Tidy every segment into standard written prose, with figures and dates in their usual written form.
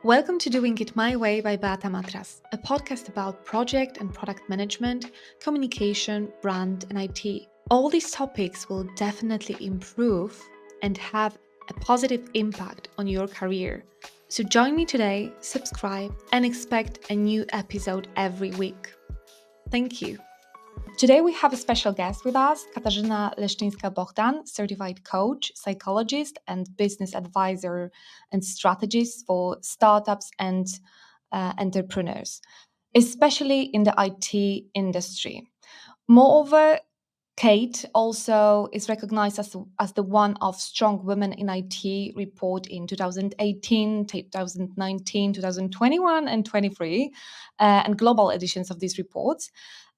Welcome to Doing It My Way by Beata Matras, a podcast about project and product management, communication, brand, and IT. All these topics will definitely improve and have a positive impact on your career. So join me today, subscribe, and expect a new episode every week. Thank you. Today we have a special guest with us, Katarzyna Leszczyńska-Bohdan, certified coach, psychologist, and business advisor and strategist for startups and entrepreneurs, especially in the IT industry. Moreover, Kate also is recognized as the one of Strong Women in IT report in 2018, 2019, 2021, and 23, and global editions of these reports.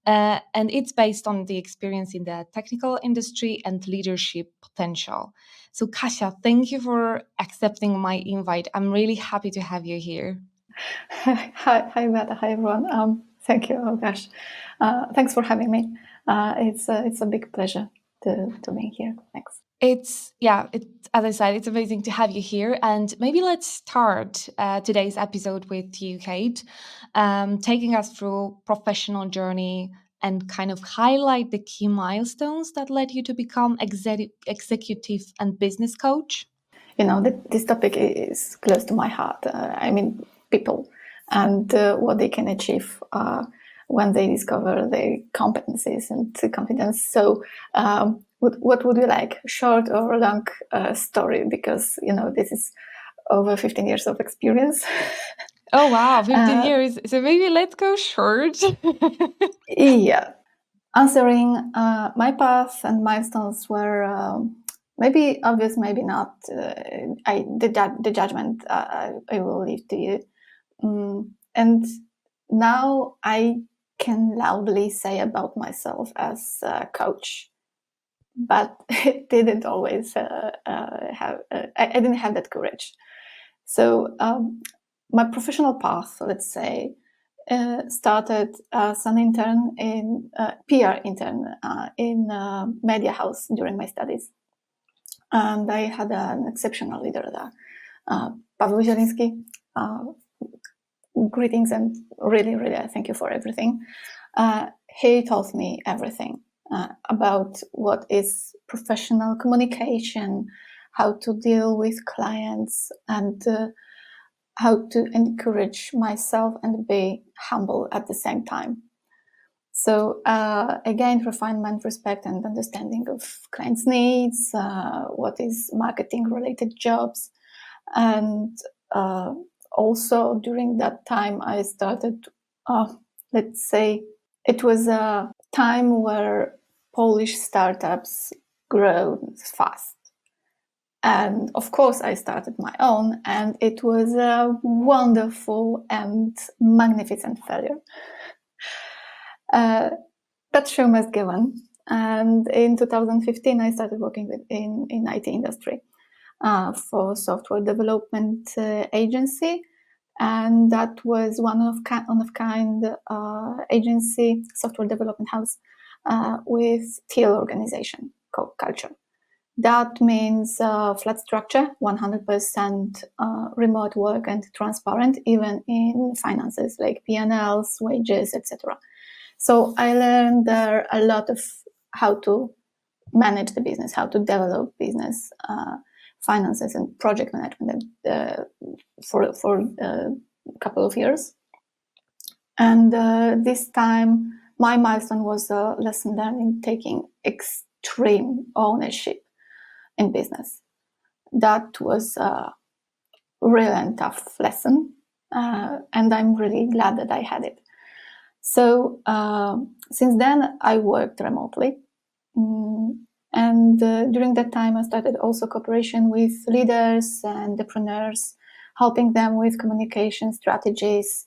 And it's based on the experience in the technical industry and leadership potential. So, Kasia, thank you for accepting my invite. I'm really happy to have you here. Hi, Beata. Hi, everyone. Thank you. Oh gosh, thanks for having me. It's a big pleasure to be here. Thanks. It's as I said, it's amazing to have you here. And maybe let's start today's episode with you, Kate, taking us through professional journey and kind of highlight the key milestones that led you to become executive and business coach. You know, this topic is close to my heart. I mean, people and what they can achieve when they discover their competencies and confidence. So, what would you like, short or long story? Because this is over 15 years of experience. Oh wow, 15 years. So maybe let's go short. Yeah. Answering my path and milestones were maybe obvious, maybe not. The judgment I will leave to you. And now I can loudly say about myself as a coach, but it didn't always have. I didn't have that courage. So my professional path, let's say, started as an intern in PR intern in a media house during my studies, and I had an exceptional leader there, Paweł Zieliński. Greetings and really, I thank you for everything. He taught me everything about what is professional communication, how to deal with clients, and how to encourage myself and be humble at the same time. So again, refinement, respect, and understanding of clients' needs, what is marketing-related jobs. And also during that time, I started, let's say, it was a time where Polish startups grow fast. And of course, I started my own, and it was a wonderful and magnificent failure. But show must go on. And in 2015, I started working in IT industry for software development agency, and that was one of kind agency, software development house with teal organization called culture. That means flat structure, 100% remote work and transparent, even in finances like P&Ls, wages, etc. So I learned there a lot of how to manage the business, how to develop business, finances and project management for a couple of years. And this time, my milestone was a lesson learned in taking extreme ownership in business. That was a really tough lesson, and I'm really glad that I had it. So since then, I worked remotely, and during that time, I started also cooperation with leaders and entrepreneurs, helping them with communication strategies,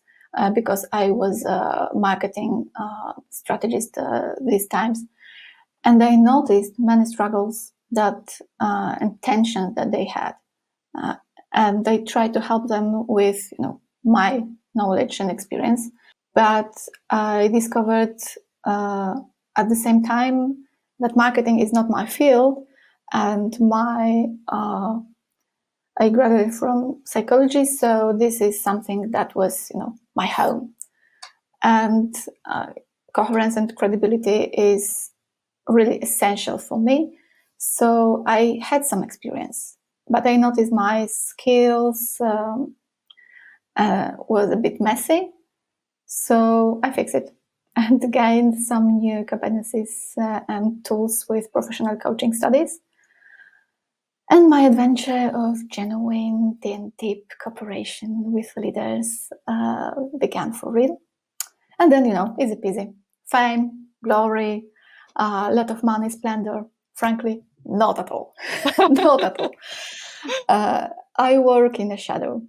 because I was a marketing strategist these times, and I noticed many struggles and tensions that they had, and I tried to help them with my knowledge and experience. But I discovered at the same time that marketing is not my field, and my I graduated from psychology, so this is something that was, my home. And coherence and credibility is really essential for me. So I had some experience, but I noticed my skills was a bit messy. So I fixed it and gained some new competencies and tools with professional coaching studies. And my adventure of genuine and deep cooperation with leaders began for real. And then, easy peasy. Fame, glory, a lot of money, splendor. Frankly, not at all. Not at all. I work in the shadow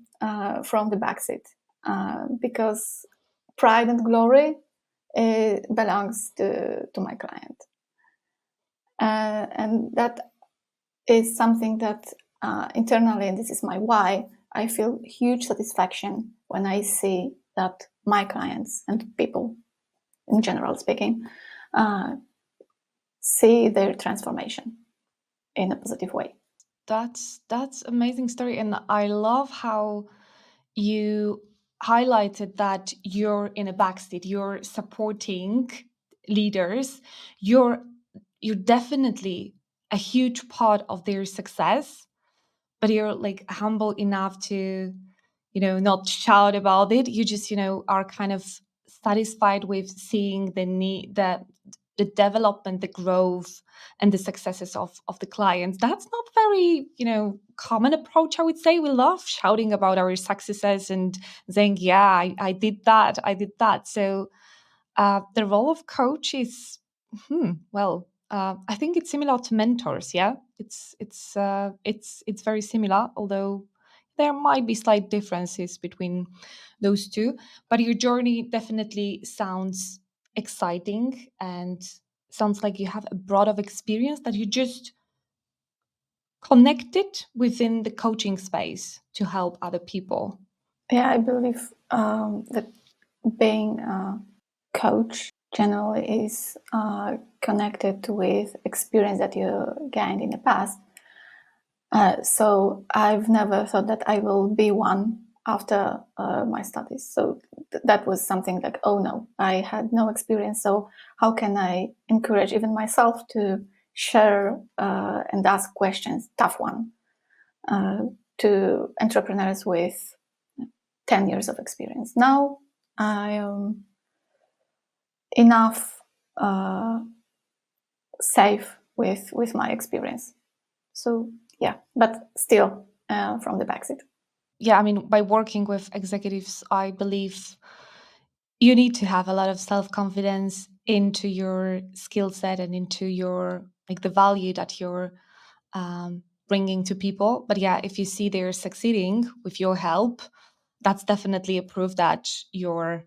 from the backseat because pride and glory belongs to my client. And that is something that internally, and this is my why, I feel huge satisfaction when I see that my clients and people, in general speaking, see their transformation in a positive way. That's amazing story, and I love how you highlighted that you're in a backseat, you're supporting leaders, you're definitely a huge part of their success, but you're like humble enough to not shout about it. You just are kind of satisfied with seeing the need, the development, the growth, and the successes of the clients. That's not very common approach, I would say. We love shouting about our successes and saying, yeah, I did that, I did that. So the role of coach is well, I think it's similar to mentors. Yeah, it's very similar, although there might be slight differences between those two. But your journey definitely sounds exciting and sounds like you have a broad of experience that you just connected within the coaching space to help other people. Yeah, I believe that being a coach generally is connected with experience that you gained in the past. So I've never thought that I will be one after my studies. So that was something like, oh no, I had no experience. So how can I encourage even myself to share and ask questions, tough one, to entrepreneurs with 10 years of experience. Now I am enough safe with my experience. So yeah, but still from the backseat. Yeah, I mean, by working with executives, I believe you need to have a lot of self-confidence into your skill set and into your the value that you're bringing to people. But yeah, if you see they're succeeding with your help, that's definitely a proof that you're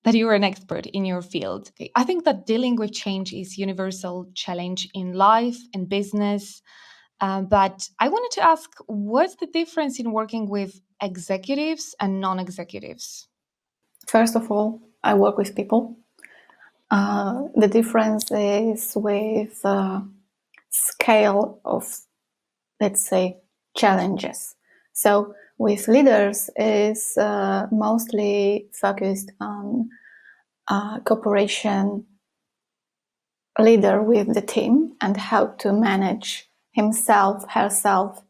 an expert in your field. Okay. I think that dealing with change is universal challenge in life and business. But I wanted to ask, what's the difference in working with executives and non-executives? First of all, I work with people. The difference is with scale of, let's say, challenges. So with leaders is mostly focused on cooperation, leader with the team and how to manage himself, herself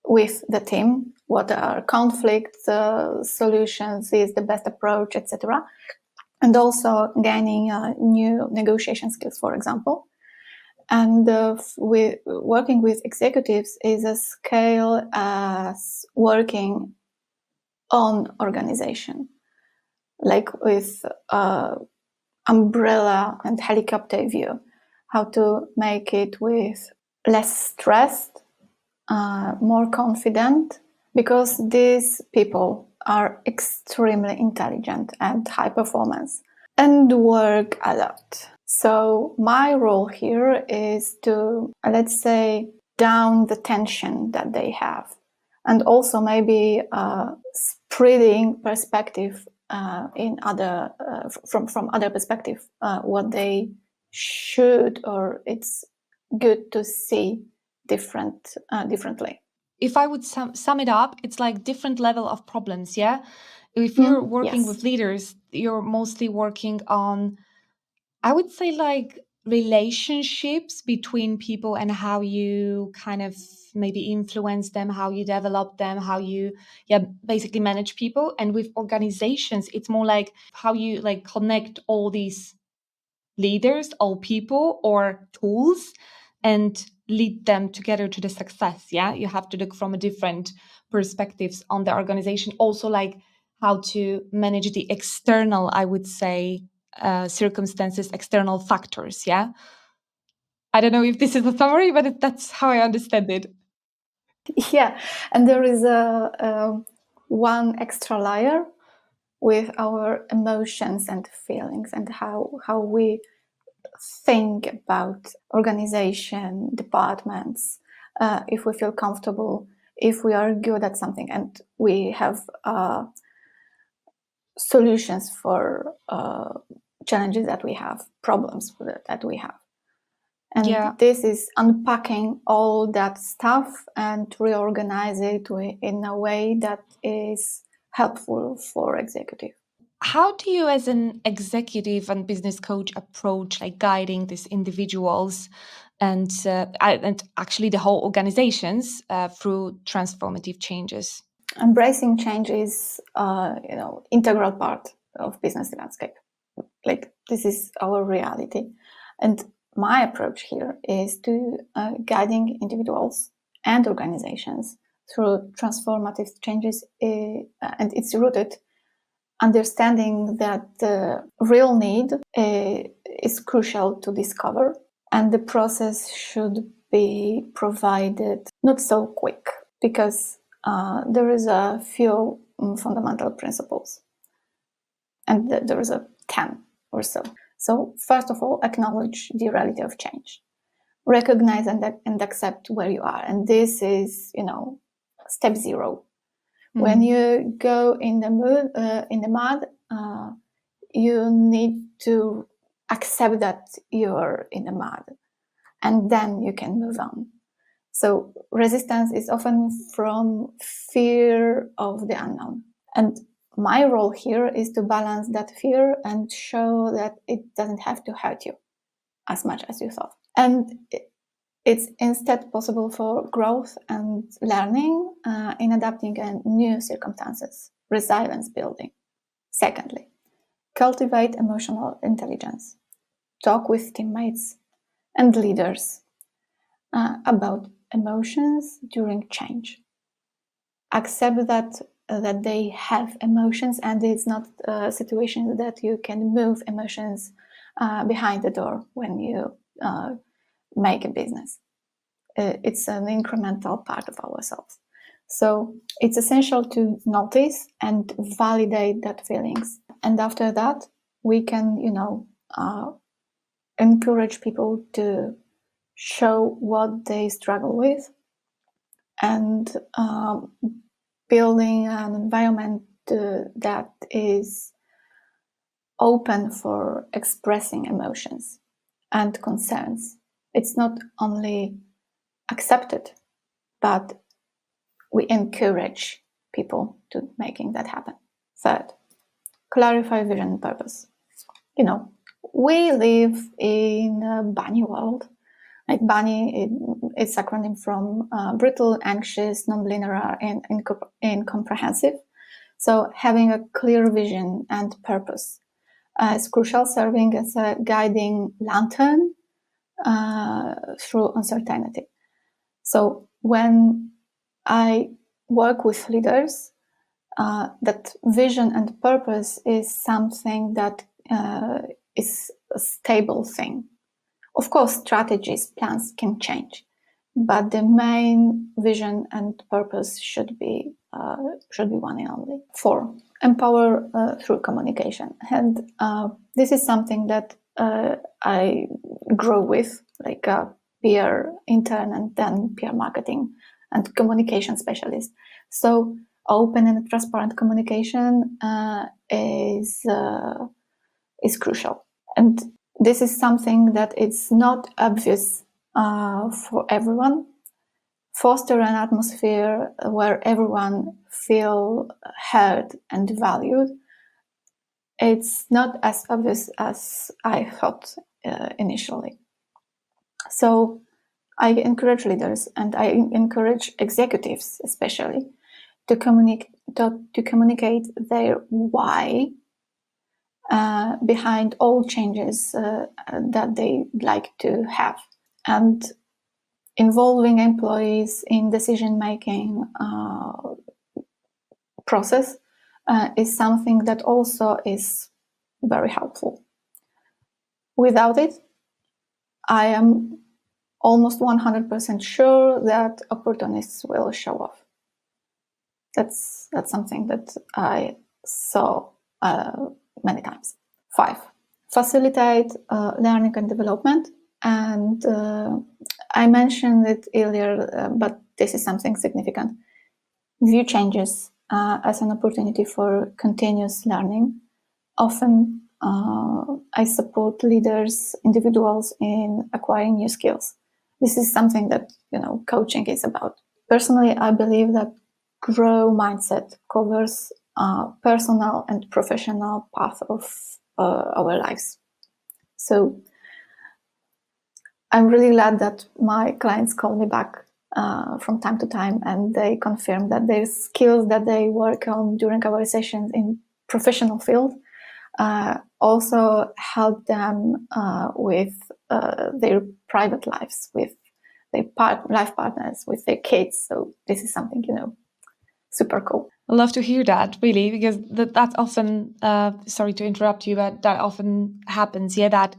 with the team. What are conflict solutions, is the best approach, etc. And also gaining new negotiation skills, for example. And working with executives is a scale as working on organization, like with umbrella and helicopter view, how to make it with less stressed, more confident, because these people are extremely intelligent and high performance and work a lot. So my role here is to, let's say, down the tension that they have, and also maybe spreading perspective in other from other perspective, what they should or it's good to see differently. If I would sum it up, it's like different level of problems, yeah? If you're working Yes. with leaders, you're mostly working on, I would say, like relationships between people and how you kind of maybe influence them, how you develop them, how you basically manage people. And with organizations, it's more like how you like connect all these leaders, all people or tools, and lead them together to the success. Yeah, you have to look from a different perspectives on the organization, also like how to manage the external, I would say, circumstances, external factors. Yeah, I don't know if this is a summary, but that's how I understand it. Yeah, and there is a one extra layer with our emotions and feelings and how we think about organization, departments, if we feel comfortable, if we are good at something, and we have solutions for challenges that we have, problems that we have. And this is unpacking all that stuff and reorganize it in a way that is helpful for executive. How do you, as an executive and business coach, approach like guiding these individuals and actually the whole organizations through transformative changes? Embracing change is, integral part of business landscape. Like, this is our reality, and my approach here is to guiding individuals and organizations through transformative changes, and it's rooted understanding that the real need is crucial to discover, and the process should be provided not so quick, because there is a few fundamental principles, and there is a 10 or so. So first of all, acknowledge the reality of change. Recognize and accept where you are. And this is, step 0. When you go in the mud, you need to accept that you're in the mud, and then you can move on. So resistance is often from fear of the unknown. And my role here is to balance that fear and show that it doesn't have to hurt you as much as you thought. And it's instead possible for growth and learning in adapting to new circumstances, resilience building. Secondly, cultivate emotional intelligence. Talk with teammates and leaders about emotions during change. Accept that they have emotions, and it's not a situation that you can move emotions behind the door when you make a business. It's an incremental part of ourselves. So it's essential to notice and validate that feelings. And after that, we can, encourage people to show what they struggle with, and building an environment that is open for expressing emotions and concerns. It's not only accepted, but we encourage people to making that happen. Third, clarify vision and purpose. We live in a bunny world. Like bunny, it's acronym from brittle, anxious, nonlinear, and incomprehensive. So having a clear vision and purpose is crucial, serving as a guiding lantern through uncertainty. So when I work with leaders, that vision and purpose is something that is a stable thing. Of course, strategies, plans can change, but the main vision and purpose should be one and only. 4, empower through communication, and this is something that I grow with, like a peer intern and then peer marketing and communication specialist. So open and transparent communication is crucial, and this is something that it's not obvious for everyone, foster an atmosphere where everyone feel heard and valued. It's not as obvious as I thought initially. So I encourage leaders and I encourage executives especially to communicate their why behind all changes that they like to have, and involving employees in decision-making process is something that also is very helpful. Without it, I am almost 100% sure that opportunists will show off. That's something that I saw many times. 5, facilitate learning and development. And I mentioned it earlier, but this is something significant. View changes as an opportunity for continuous learning. Often I support leaders, individuals in acquiring new skills. This is something that, coaching is about. Personally, I believe that grow mindset covers personal and professional path of our lives. So I'm really glad that my clients call me back from time to time, and they confirm that their skills that they work on during our sessions in professional field also help them with their private lives, with their life partners, with their kids. So this is something, super cool. I love to hear that, really, because that's often, sorry to interrupt you, but that often happens, that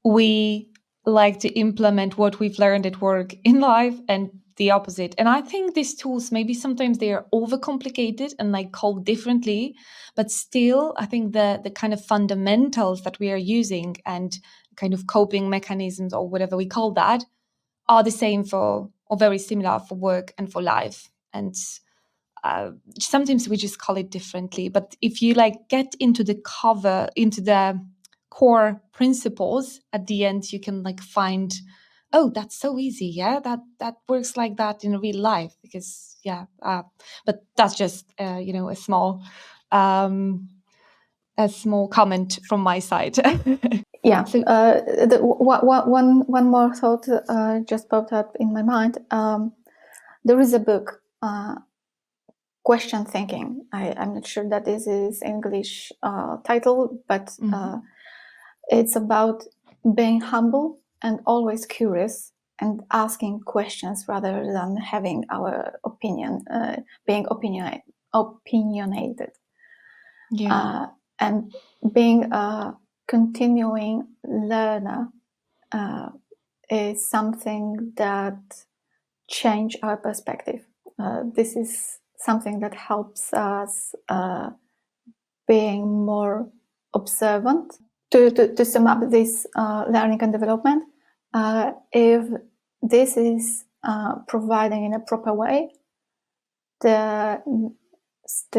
we like to implement what we've learned at work in life and the opposite. And I think these tools, maybe sometimes they are overcomplicated and called differently, but still, I think the kind of fundamentals that we are using and kind of coping mechanisms or whatever we call that are the same or very similar for work and for life. And sometimes we just call it differently. But if you get into the core principles, at the end you can find, oh, that's so easy, that works like that in real life, because but that's just a small comment from my side. Yeah. So, one more thought just popped up in my mind. There is a book, Question Thinking. I'm not sure that this is English title, but it's about being humble and always curious and asking questions rather than having our opinion, being opinionated. And being a continuing learner is something that change our perspective. This is something that helps us being more observant. To sum up this learning and development, if this is providing in a proper way, the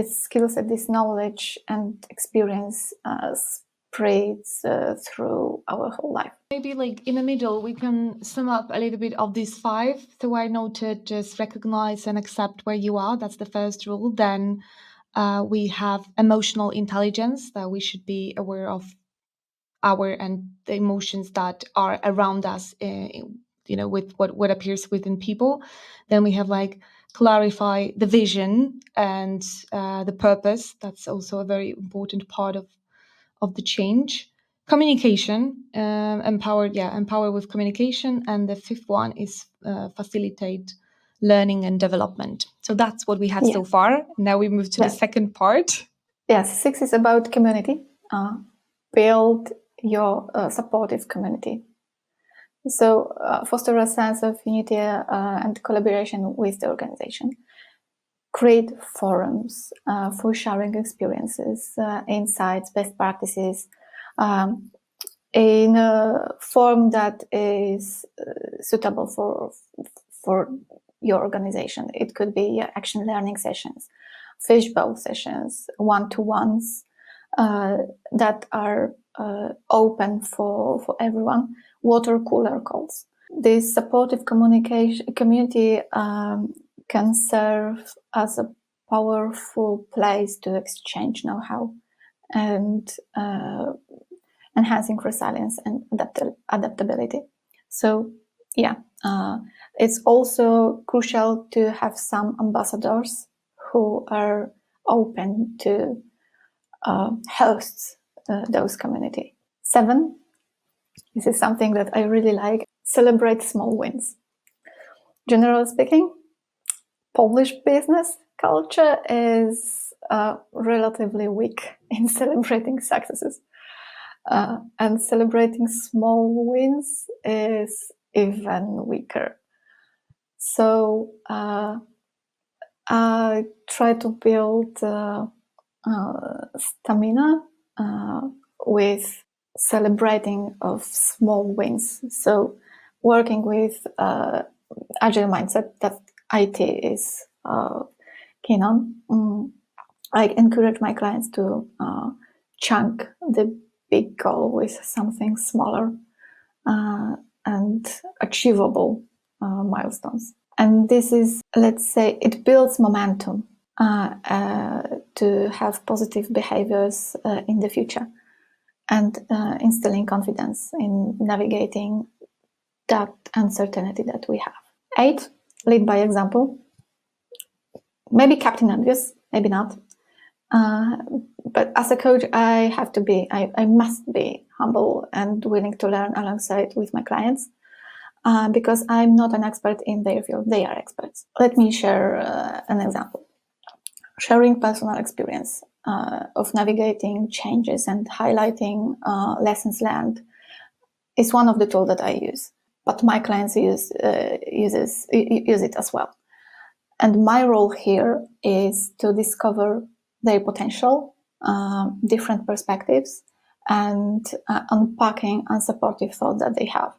skill set, this knowledge and experience spreads through our whole life. Maybe in the middle, we can sum up a little bit of these 5. So I noted just recognize and accept where you are. That's the first rule. Then we have emotional intelligence, that we should be aware of the emotions that are around us, with what appears within people. Then we have clarify the vision and the purpose. That's also a very important part of the change. Communication, empower with communication. And the 5th one is facilitate learning and development. So that's what we had so far. Now we move to the second part. Yes, 6 is about community. Build your supportive community. So foster a sense of unity and collaboration with the organization. Create forums for sharing experiences, insights, best practices, in a form that is suitable for your organization. It could be action learning sessions, fishbowl sessions, one-to-ones that are open for everyone, water cooler calls. This supportive community can serve as a powerful place to exchange know-how and enhancing resilience and adaptability. So, it's also crucial to have some ambassadors who are open to host those community. 7, this is something that I really like, celebrate small wins. Generally speaking, Polish business culture is relatively weak in celebrating successes. And celebrating small wins is even weaker. So I try to build stamina with celebrating of small wins. So working with agile mindset that IT is keen on. I encourage my clients to chunk the big goal with something smaller and achievable milestones. And this is, let's say, it builds momentum to have positive behaviors in the future and instilling confidence in navigating that uncertainty that we have. 8, lead by example. Maybe captain obvious, maybe not. But as a coach, I must be humble and willing to learn alongside with my clients because I'm not an expert in their field. They are experts. Let me share an example. Sharing personal experience of navigating changes and highlighting lessons learned is one of the tools that I use, but my clients use it as well. And my role here is to discover their potential, different perspectives, and unpacking unsupportive thoughts that they have.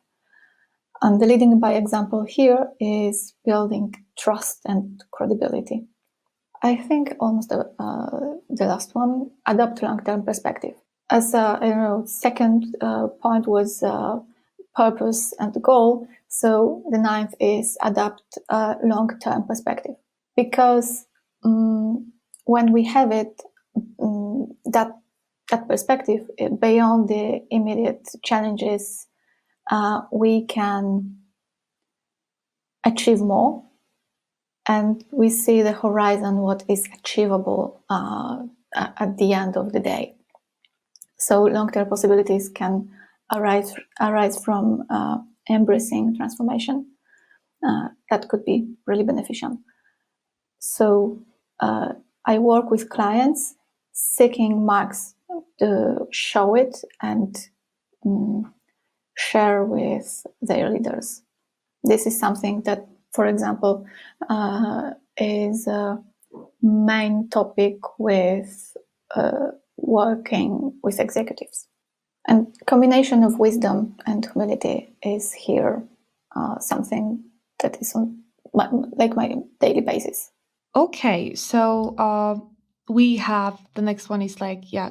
And the leading by example here is building trust and credibility. I think almost the last one, adopt long-term perspective. As second point was purpose and goal. So the 9th is adopt a long-term perspective, because when we have it, that perspective beyond the immediate challenges, we can achieve more, and we see the horizon, what is achievable at the end of the day. So long-term possibilities can arise from embracing transformation. That could be really beneficial. So I work with clients seeking marks to show it and share with their leaders. This is something that, for example, is a main topic with working with executives. And combination of wisdom and humility is here something that is on my daily basis. Okay, so we have the next one is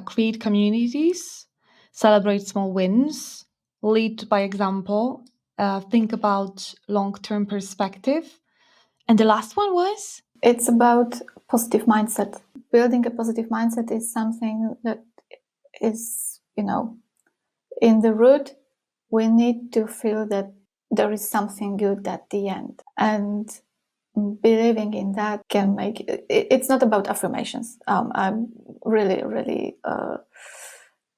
create communities, celebrate small wins, lead by example, think about long-term perspective. And the last one was? It's about positive mindset. Building a positive mindset is something that is, in the root, we need to feel that there is something good at the end. And believing in that can make it's not about affirmations. I'm really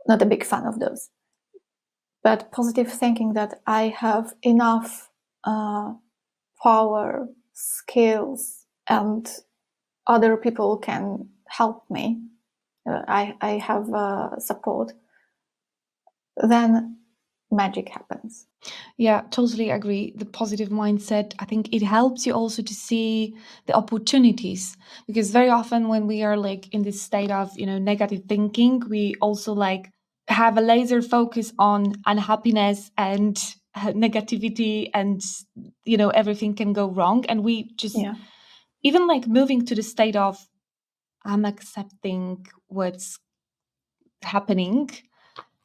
not a big fan of those. But positive thinking that I have enough power, skills, and other people can help me. I have support. Then magic happens. Yeah, totally agree. The positive mindset, I think it helps you also to see the opportunities, because very often when we are in this state of, negative thinking, we also have a laser focus on unhappiness and negativity, and everything can go wrong, and we just even moving to the state of I'm accepting what's happening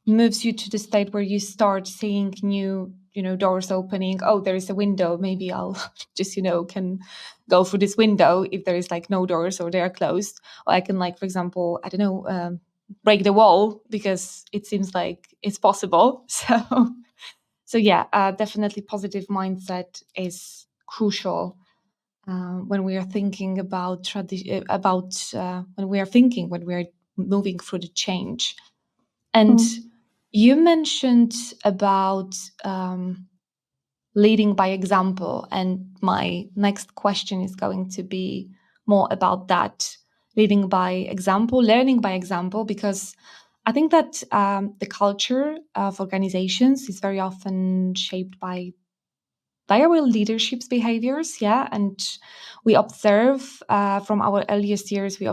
moves you to the state where you start seeing new doors opening. Oh, there is a window. Maybe I'll just, can go through this window if there is like no doors or they are closed. Or I can, like, for example, I don't know, break the wall because it seems like it's possible. So yeah, definitely positive mindset is crucial when we are thinking about when we are moving through the change. And you mentioned about leading by example, and my next question is going to be more about that, leading by example, learning by example, because I think that the culture of organizations is very often shaped by our leadership's behaviors, yeah, and we observe from our earliest years. We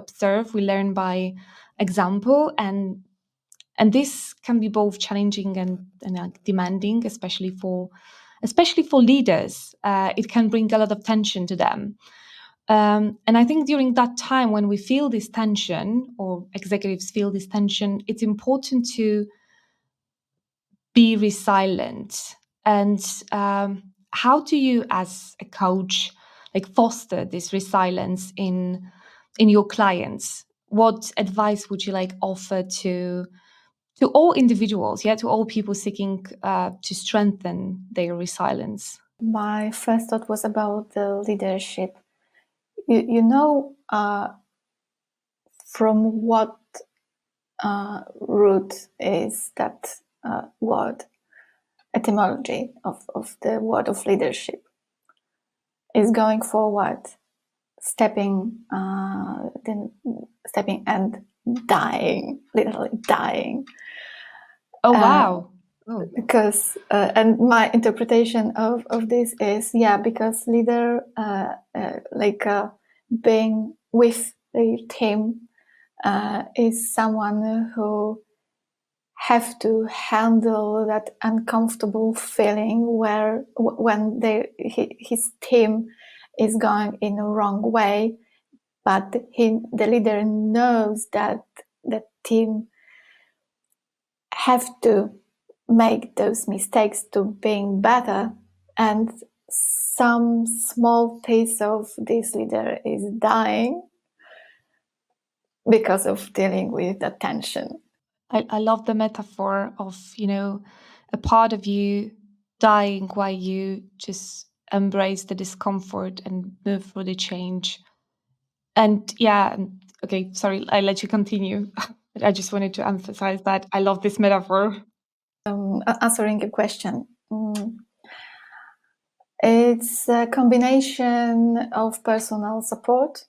learn by example, and this can be both challenging and demanding, especially for leaders. It can bring a lot of tension to them. And I think during that time when we feel this tension, or executives feel this tension, it's important to be resilient. And how do you, as a coach, like foster this resilience in your clients? What advice would you like offer to all individuals, to all people seeking to strengthen their resilience? My first thought was about the leadership. From what root is that word, etymology of the word of leadership, is going forward, stepping and dying, literally dying. Oh, wow. Because and my interpretation of this is, because leader being with their team is someone who have to handle that uncomfortable feeling when his team is going in a wrong way, but the leader knows that the team have to make those mistakes to being better, and some small piece of this leader is dying because of dealing with the tension. I love the metaphor of, a part of you dying while you just embrace the discomfort and move through the change. And okay, sorry, I let you continue. I just wanted to emphasize that I love this metaphor. Answering a question. It's a combination of personal support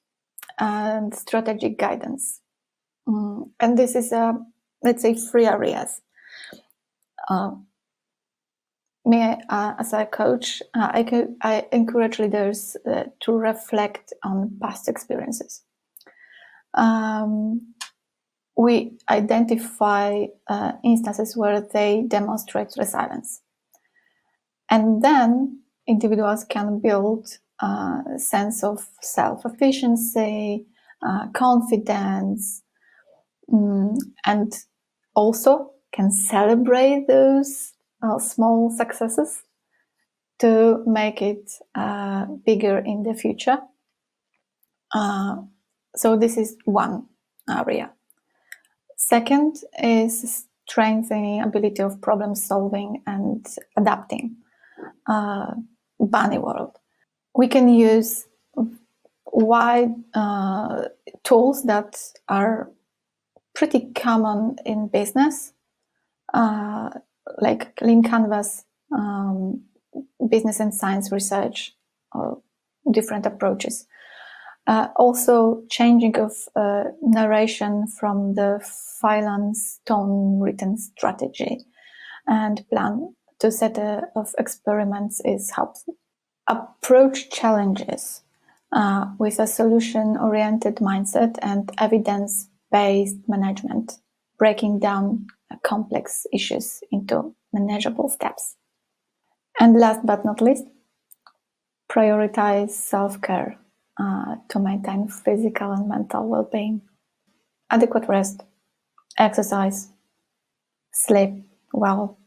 and strategic guidance. And this is, let's say, 3 areas. Me, as a coach, I encourage leaders to reflect on past experiences. We identify instances where they demonstrate resilience. And then individuals can build a sense of self-efficiency, confidence, and also can celebrate those small successes to make it bigger in the future. So this is one area. Second is strengthening ability of problem solving and adapting. Bunny world. We can use wide tools that are pretty common in business, like Lean Canvas, business and science research, or different approaches. Also, changing of narration from the file on stone written strategy and plan to set of experiments is helpful. Approach challenges with a solution-oriented mindset and evidence-based management, breaking down complex issues into manageable steps. And last but not least, prioritize self-care to maintain physical and mental well-being. Adequate rest, exercise, sleep well,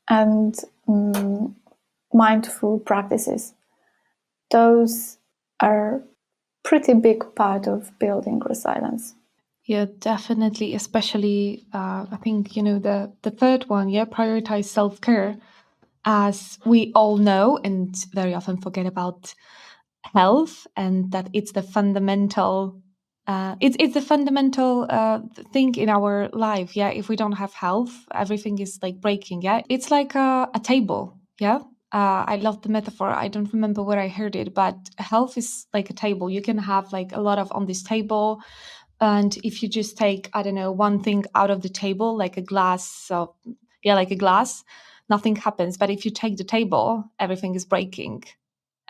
and mindful practices. Those are pretty big part of building resilience. Yeah, definitely. Especially, I think, the third one, prioritize self-care. As we all know and very often forget about health, and that it's the fundamental it's the fundamental thing in our life. Yeah, if we don't have health, everything is like breaking. Yeah, it's like a table. Yeah, I love the metaphor. I don't remember where I heard it, but health is like a table. You can have like a lot of on this table, and if you just take, I don't know, one thing out of the table, like a glass, so yeah, like a glass, nothing happens. But if you take the table, everything is breaking.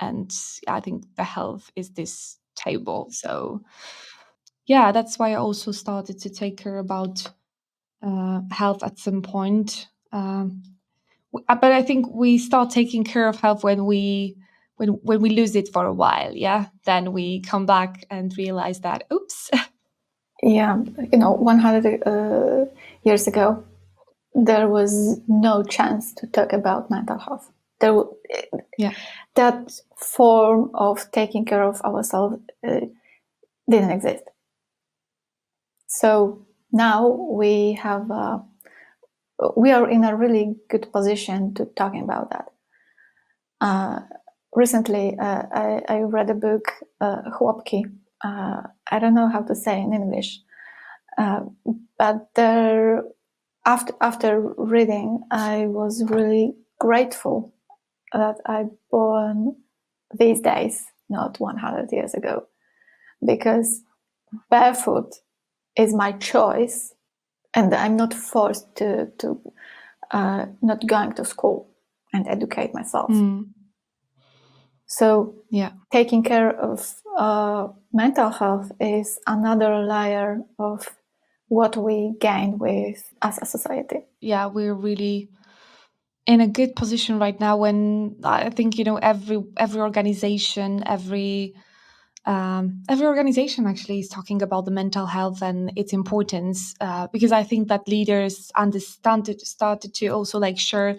And I think the health is this table. So yeah, that's why I also started to take care about health at some point. But I think we start taking care of health when we lose it for a while. Yeah, then we come back and realize that, oops. Yeah, 100 years ago, there was no chance to talk about mental health. Yeah. That form of taking care of ourselves didn't exist. So now we are in a really good position to talking about that. Recently, I read a book, Chłopki. I don't know how to say in English, but after reading, I was really grateful that I born these days, not 100 years ago, because barefoot is my choice, and I'm not forced to not going to school and educate myself. So Yeah. Taking care of mental health is another layer of what we gain with as a society. Yeah, we're really in a good position right now when I think every organization, every organization actually is talking about the mental health and its importance, because I think that leaders started to also like share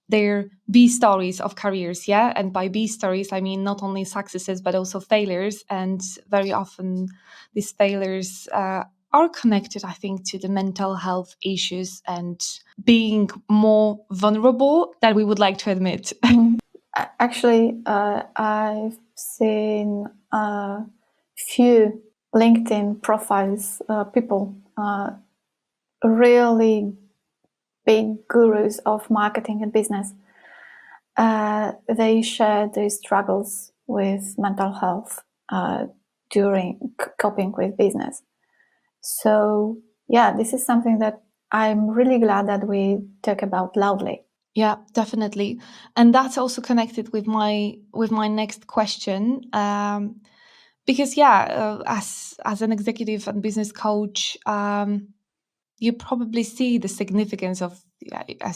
their B stories of careers. Yeah, and by B stories I mean not only successes but also failures, and very often these failures are connected, I think, to the mental health issues and being more vulnerable than we would like to admit. Actually, I've seen a few LinkedIn profiles, people, really big gurus of marketing and business. They share their struggles with mental health during coping with business. So yeah, this is something that I'm really glad that we talk about loudly. Yeah, definitely, and that's also connected with my next question, because as an executive and business coach, you probably see the significance of,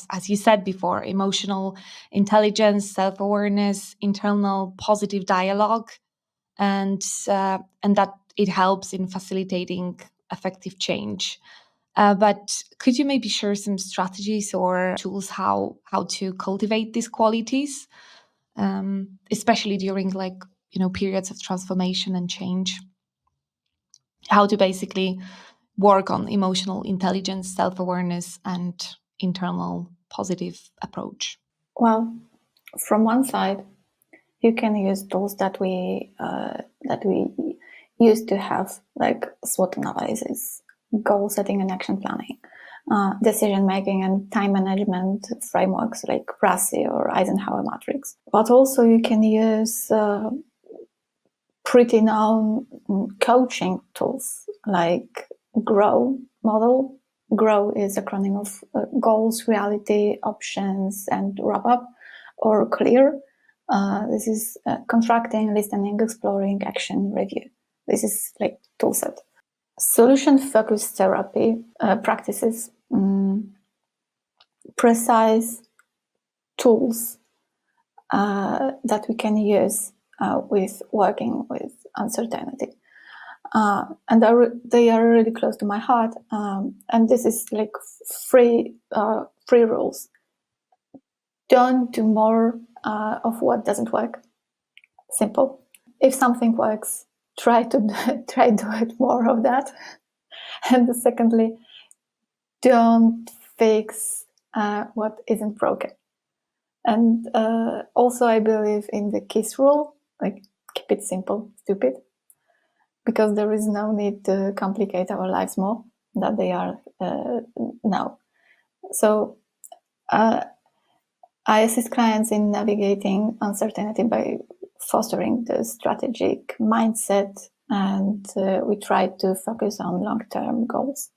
as you said before, emotional intelligence, self-awareness, internal positive dialogue, and that it helps in facilitating effective change. But could you maybe share some strategies or tools how to cultivate these qualities, especially during periods of transformation and change? How to basically work on emotional intelligence, self-awareness, and internal positive approach. Well, from one side, you can use tools that we used to have, like SWOT analysis, goal setting and action planning, decision making and time management frameworks like RASI or Eisenhower matrix. But also you can use pretty known coaching tools like GROW model. GROW is acronym of goals, reality, options, and wrap up, or CLEAR. This is contracting, listening, exploring, action, review. This is like tool set. Solution-focused therapy practices, precise tools that we can use with working with uncertainty. And they are really close to my heart. And this is like free rules. don't do more of what doesn't work. Simple. If something works, try to do it more of that. And secondly, don't fix what isn't broken. And also, I believe in the KISS rule, like keep it simple, stupid, because there is no need to complicate our lives more than they are now. So I assist clients in navigating uncertainty by fostering the strategic mindset, and we try to focus on long-term goals.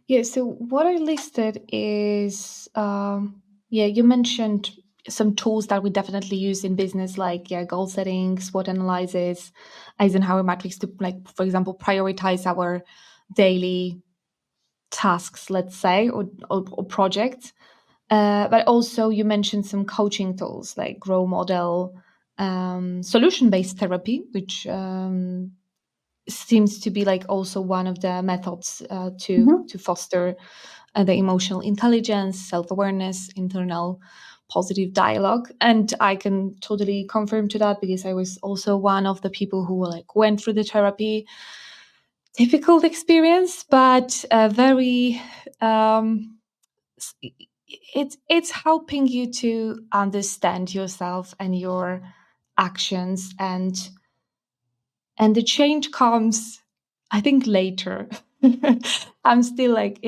Yeah, so what I listed is, you mentioned some tools that we definitely use in business, like goal setting, SWOT analysis, Eisenhower matrix to, like, for example, prioritize our daily tasks, let's say, or projects. But also, you mentioned some coaching tools like Grow Model, solution-based therapy, which seems to be like also one of the methods to foster the emotional intelligence, self-awareness, internal positive dialogue. And I can totally confirm to that, because I was also one of the people who like went through the therapy. Difficult experience, but very s- it's helping you to understand yourself and your actions, and the change comes, I think, later. I'm still like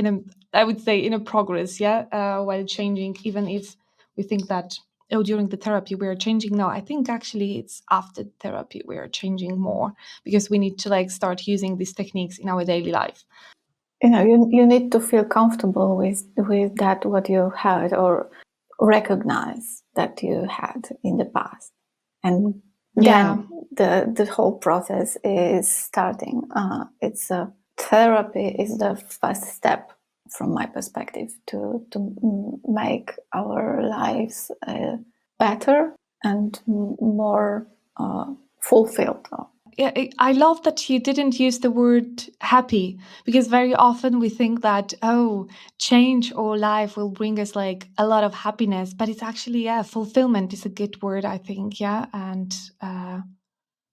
I would say, in a progress, while changing, even if we think that, oh, during the therapy we are changing. No, I think actually it's after therapy we are changing more, because we need to like start using these techniques in our daily life. You need to feel comfortable with that what you had, or recognize that you had in the past, and Yeah. then the whole process is starting. It's a therapy is the first step from my perspective to make our lives better and more fulfilled. Yeah, I love that you didn't use the word happy, because very often we think that, oh, change or life will bring us like a lot of happiness, but it's actually, fulfillment is a good word, I think. Yeah. And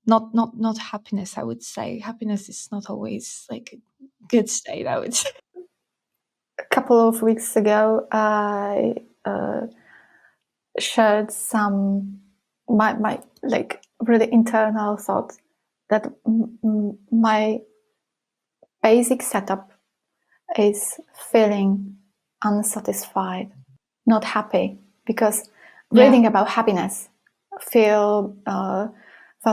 not happiness, I would say. Happiness is not always like a good state, I would say. A couple of weeks ago, I shared some my like really internal thoughts that my basic setup is feeling unsatisfied, not happy, because Yeah. reading about happiness feel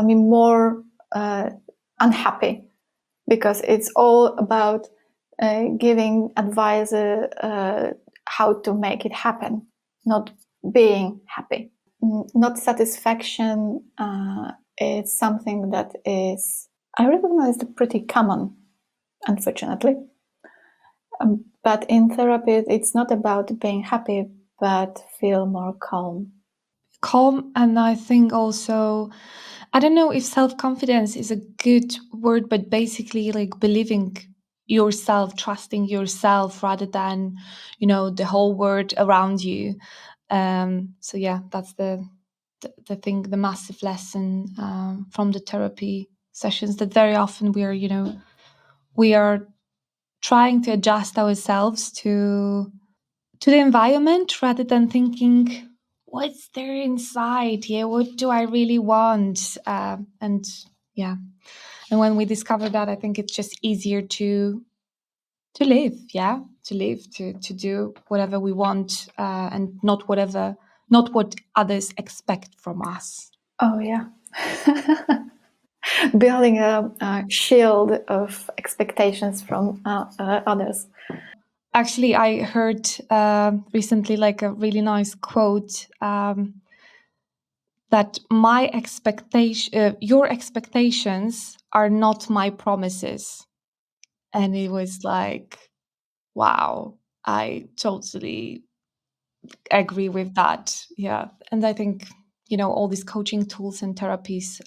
me more unhappy, because it's all about giving advice how to make it happen, not being happy. Not satisfaction is something that is, I recognize, pretty common, unfortunately. But in therapy, it's not about being happy, but feel more calm. Calm. And I think also, I don't know if self-confidence is a good word, but basically like believing yourself, trusting yourself, rather than, the whole world around you. So yeah, that's the thing, the massive lesson from the therapy sessions, that very often we are trying to adjust ourselves to the environment, rather than thinking, what's there inside? Yeah, what do I really want? And yeah, and when we discover that, I think it's just easier to live. Yeah, to live, to do whatever we want, and not what others expect from us. Oh, yeah. Building a shield of expectations from others. Actually, I heard recently like a really nice quote, that your expectations are not my promises. And it was like, wow, I totally agree with that. Yeah. And I think, all these coaching tools and therapies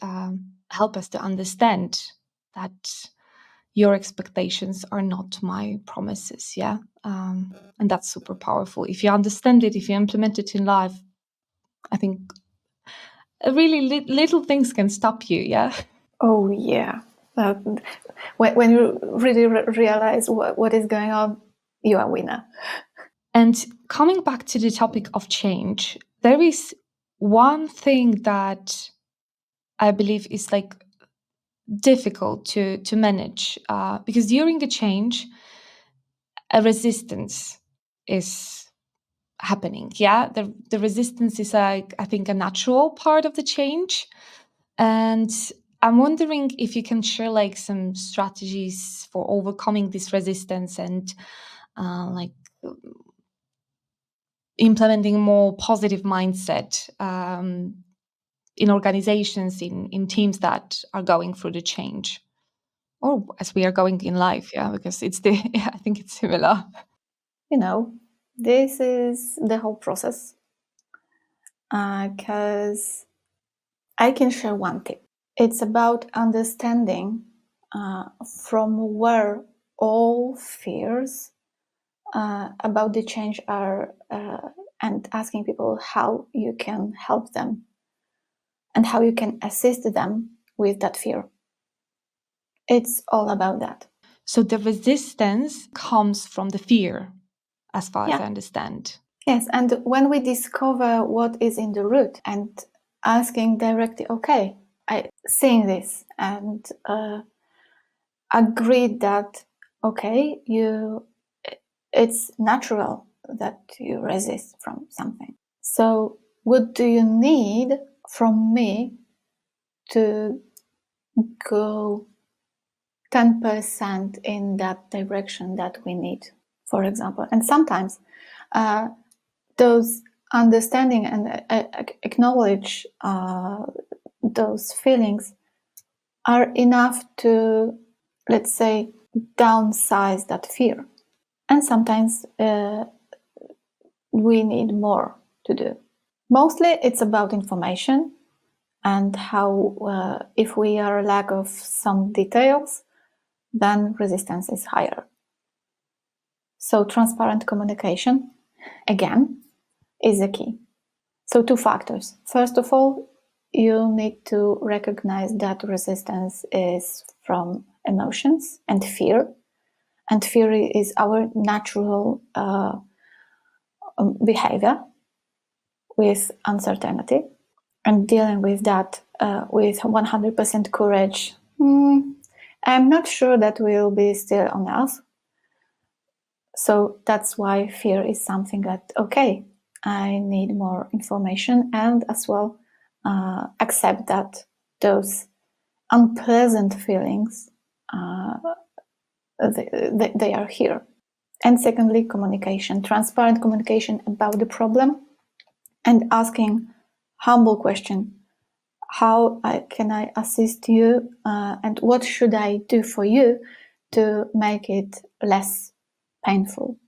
help us to understand that your expectations are not my promises. Yeah. And that's super powerful. If you understand it, if you implement it in life, I think really little things can stop you. Yeah. Oh, yeah. When you really realize what is going on, you are a winner. And coming back to the topic of change, there is one thing that I believe is like difficult to manage because during a change, a resistance is happening. Yeah, the resistance is like, I think, a natural part of the change, and I'm wondering if you can share like some strategies for overcoming this resistance and like implementing more positive mindset in organizations, in teams that are going through the change, or as we are going in life. Yeah, because it's the I think it's similar. This is the whole process, because I can share one tip. It's about understanding from where all fears about the change are, and asking people how you can help them and how you can assist them with that fear. It's all about that. So the resistance comes from the fear, as far as I Yeah. understand. Yes, and when we discover what is in the root and asking directly, okay, I seeing this and agreed that, okay, it's natural that you resist from something. So what do you need from me to go 10% in that direction that we need, for example? And sometimes those understanding and acknowledge those feelings are enough to, let's say, downsize that fear. And sometimes we need more to do. Mostly it's about information and how, if we are lack of some details, then resistance is higher. So transparent communication, again, is the key. So 2 factors. First of all, you need to recognize that resistance is from emotions and fear. And fear is our natural behavior with uncertainty. And dealing with that with 100% courage, I'm not sure that will be still on us. So that's why fear is something that, okay, I need more information, and as well accept that those unpleasant feelings, they are here. And secondly, communication, transparent communication about the problem, and asking humble question: how can I assist you, and what should I do for you to make it less painful?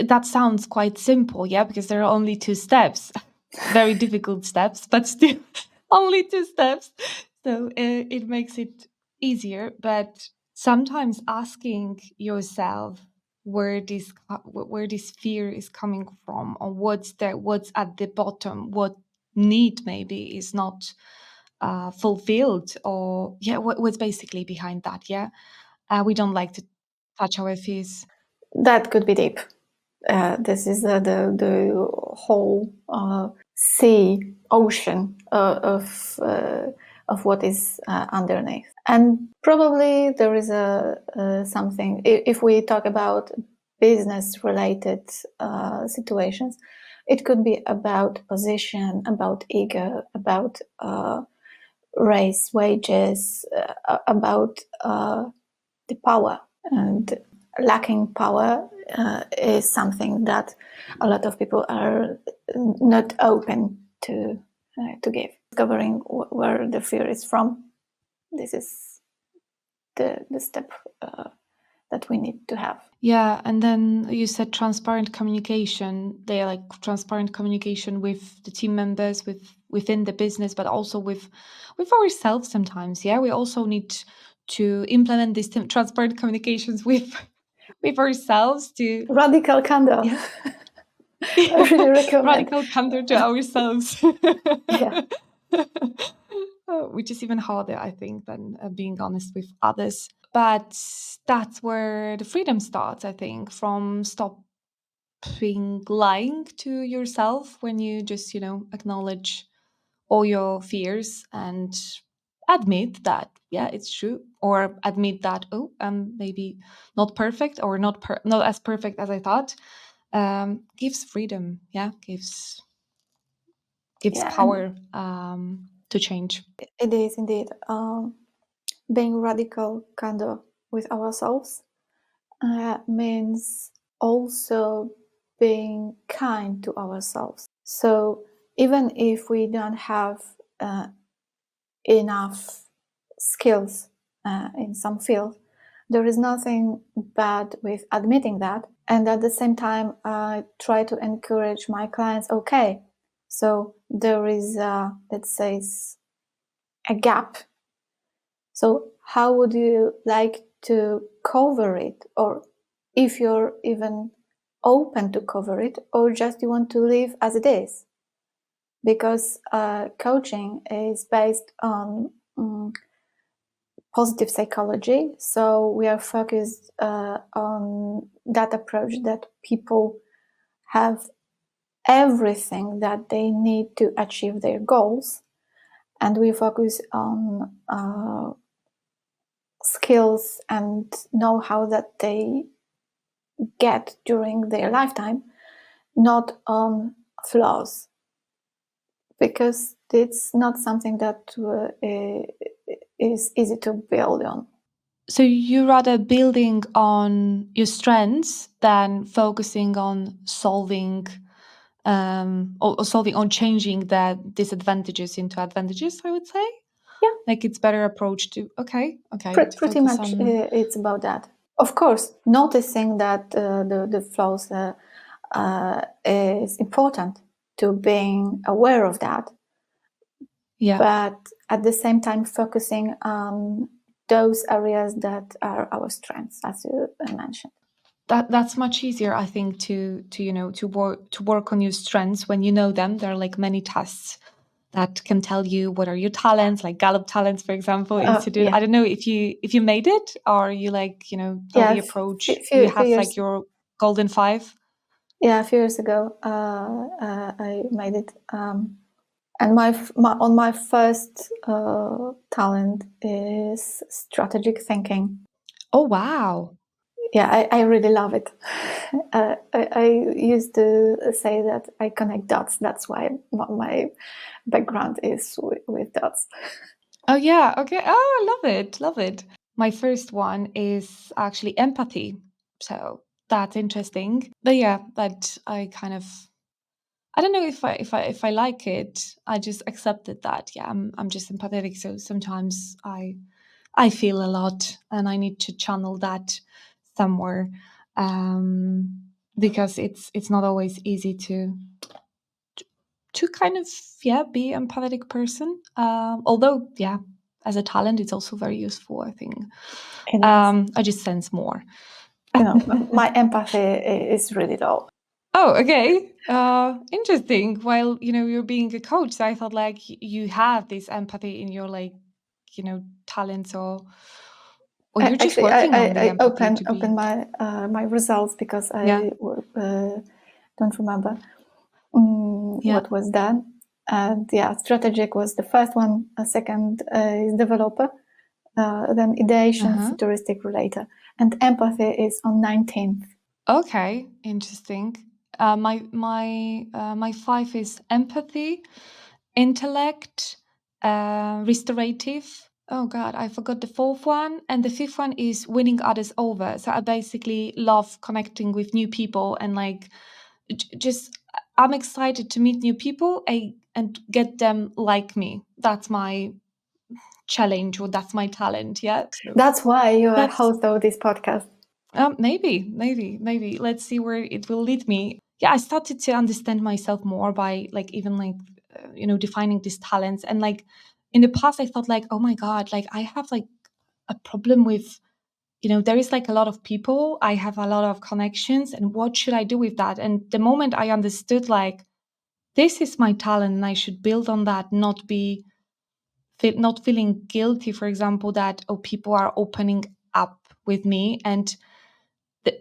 That sounds quite simple, yeah, because there are only 2 steps, very difficult steps, but still only 2 steps. So it makes it easier. But sometimes asking yourself where this fear is coming from, or what's at the bottom, what need maybe is not fulfilled, or yeah, what's basically behind that. Yeah, we don't like to touch our fears. That could be deep. This is the whole ocean of what is underneath. And probably there is something, if we talk about business related situations, it could be about position, about ego, about raise wages, about the power. And lacking power is something that a lot of people are not open to give. Discovering where the fear is from, this is the step that we need to have. Yeah, and then you said transparent communication. They are like transparent communication with the team members, within the business, but also with ourselves sometimes. Yeah, we also need to implement these transparent communications with ourselves to Radical candor. yeah. I really recommend. Radical candor to ourselves. Yeah. Which is even harder, I think, than being honest with others. But that's where the freedom starts, I think, from stopping lying to yourself when you just, acknowledge all your fears and admit that, yeah, it's true, or admit that, oh, I'm maybe not perfect, or not as perfect as I thought. Gives freedom, yeah, gives Yeah, and power to change. it is indeed being radical kind of with ourselves means also being kind to ourselves. So even if we don't have enough skills in some field, there is nothing bad with admitting that. And at the same time, I try to encourage my clients, okay, so there is, let's say, a gap. So how would you like to cover it? Or if you're even open to cover it, or just you want to live as it is? Because coaching is based on positive psychology. So we are focused on that approach that people have everything that they need to achieve their goals. And we focus on skills and know-how that they get during their lifetime, not on flaws, because it's not something that is easy to build on. So you rather building on your strengths than focusing on solving or solving on changing the disadvantages into advantages, I would say. Yeah, Like it's better approach to to pretty focus much on. it's about that. Of course, noticing that the flaws is important to being aware of that, Yeah, but at the same time focusing on those areas that are our strengths, as you mentioned. that's much easier, I think, to work on your strengths when you know them. There are like many tests that can tell you what are your talents, like Gallup talents, for example, institute. Yeah, I don't know if you made it, or you know yeah. the approach. Do you Few have like years, your golden five? yeah, a few years ago, I made it. And my first talent is strategic thinking. Oh wow. Yeah, I really love it. I used to say that I connect dots. That's why my background is with dots. Oh yeah, okay. Oh, I love it. Love it. My first one is actually empathy. So that's interesting. But yeah, but I don't know if I like it. I just accepted that. Yeah, I'm just empathetic. So sometimes I feel a lot, and I need to channel that somewhere, because it's not always easy to kind of, yeah, be empathetic person. Although, yeah, as a talent, it's also very useful, I think. It is. I just sense more. My empathy is really low. Oh, okay. Interesting. While you're being a coach, so I thought like you have this empathy in your like talents, or you're just Actually, working on the I empathy to open be. my results because Yeah, I don't remember yeah. what was done. And yeah, strategic was the first one. Second is developer. Then ideation, Uh-huh. futuristic, relator, and empathy is on 19th. Okay, interesting. My five is empathy, intellect, restorative. Oh God, I forgot the fourth one, and the fifth one is winning others over. So I basically love connecting with new people and like just I'm excited to meet new people and get them like me. That's my challenge, or that's my talent. Yeah. So That's why you are that's host of this podcast. maybe. Let's see where it will lead me. Yeah, I started to understand myself more by like even like defining these talents. And like in the past, I thought like, oh my god, like I have like a problem with there is like a lot of people, I have a lot of connections, and what should I do with that? And the moment I understood, like, this is my talent and I should build on that, not feeling guilty, for example, that, oh, people are opening up with me. And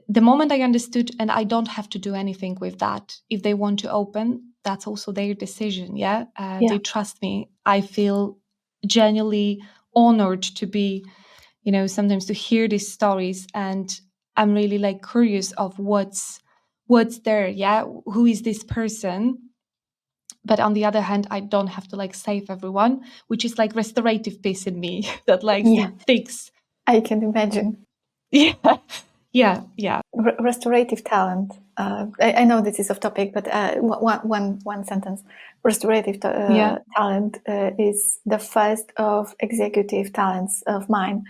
the moment I understood, and I don't have to do anything with that. If they want to open, that's also their decision. Yeah. They trust me. I feel genuinely honored to be, sometimes to hear these stories. And I'm really like curious of what's there. Yeah. Who is this person? But on the other hand, I don't have to like save everyone, which is like restorative piece in me that likes to fix. I can imagine. Yeah. Restorative talent. I know this is off topic, but one sentence. Restorative talent is the first of executive talents of mine,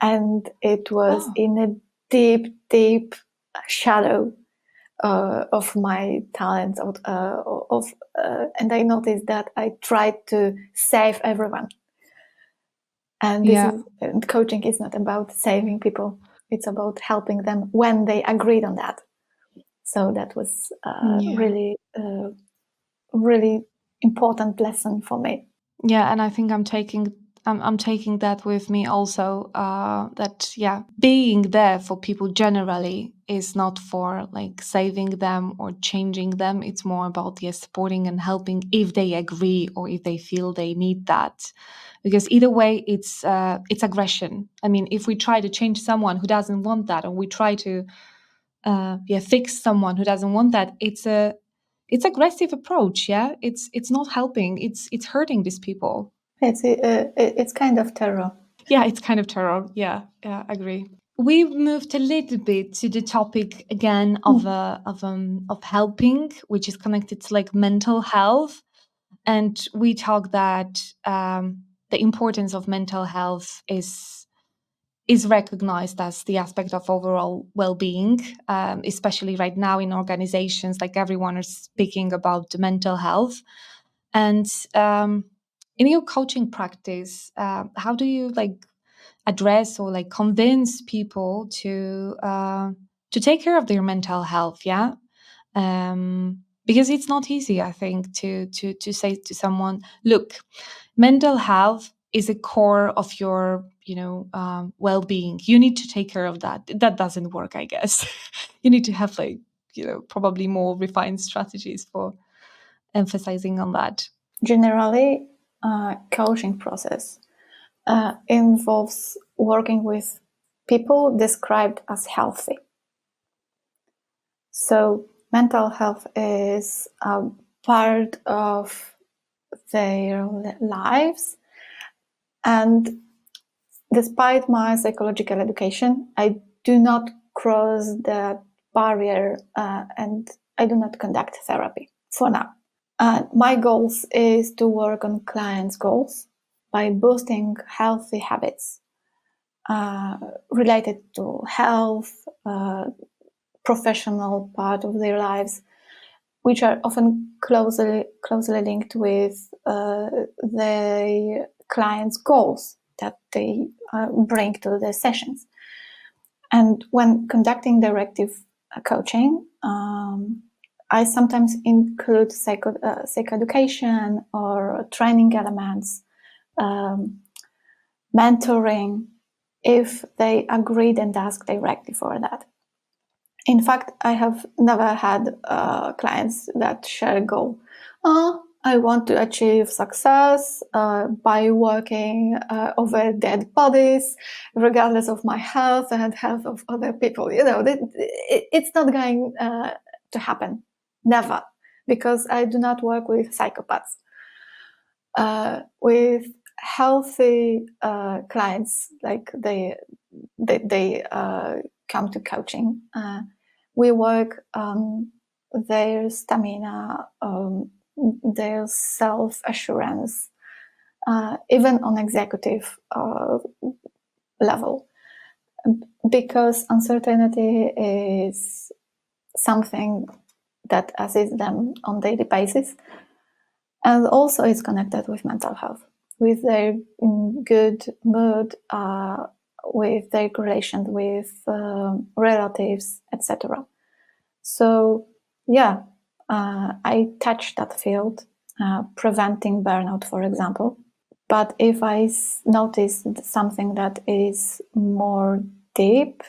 and it was in a deep shadow of my talents. And I noticed that I tried to save everyone. And and coaching is not about saving people. It's about helping them when they agreed on that. So that was really important lesson for me. Yeah, and I think I'm taking that with me also. That being there for people generally is not for like saving them or changing them. It's more about supporting and helping if they agree or if they feel they need that. Because either way, it's aggression. I mean, if we try to change someone who doesn't want that, or we try to fix someone who doesn't want that, it's aggressive approach. Yeah, it's not helping. It's hurting these people. It's kind of terror. Yeah, it's kind of terror. Yeah, agree. We've moved a little bit to the topic again of helping, which is connected to like mental health, and we talk that the importance of mental health is recognized as the aspect of overall well-being, especially right now in organizations. Like everyone is speaking about the mental health. And in your coaching practice, how do you like address or like convince people to take care of their mental health? Yeah. Because it's not easy, I think, to say to someone, look, mental health is a core of your well-being. You need to take care of that. That doesn't work, I guess. You need to have like probably more refined strategies for emphasizing on that. Generally, coaching process involves working with people described as healthy. So mental health is a part of their lives. And despite my psychological education, I do not cross that barrier and I do not conduct therapy for now. My goals is to work on clients' goals by boosting healthy habits related to health, professional part of their lives, which are often closely linked with the clients' goals that they bring to the sessions. And when conducting directive coaching, I sometimes include psychoeducation or training elements, mentoring, if they agreed and asked directly for that. In fact, I have never had clients that share a goal. I want to achieve success by working over dead bodies, regardless of my health and health of other people. It's not going to happen. Never. Because I do not work with psychopaths. With healthy clients, like they come to coaching, we work on their stamina, their self-assurance, even on executive level, because uncertainty is something that assists them on daily basis, and also it's connected with mental health, with their good mood, with their relation with relatives, etc. So yeah, I touched that field, preventing burnout, for example. But if I notice something that is more deep,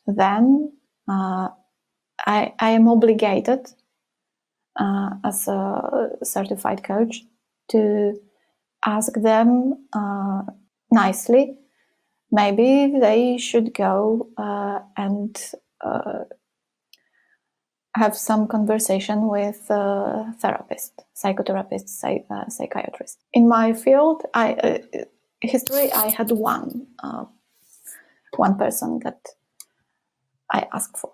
then I am obligated as a certified coach to ask them nicely. Maybe they should go and have some conversation with a therapist, psychotherapist, psychiatrist. In my field, history, I had one person that I asked for.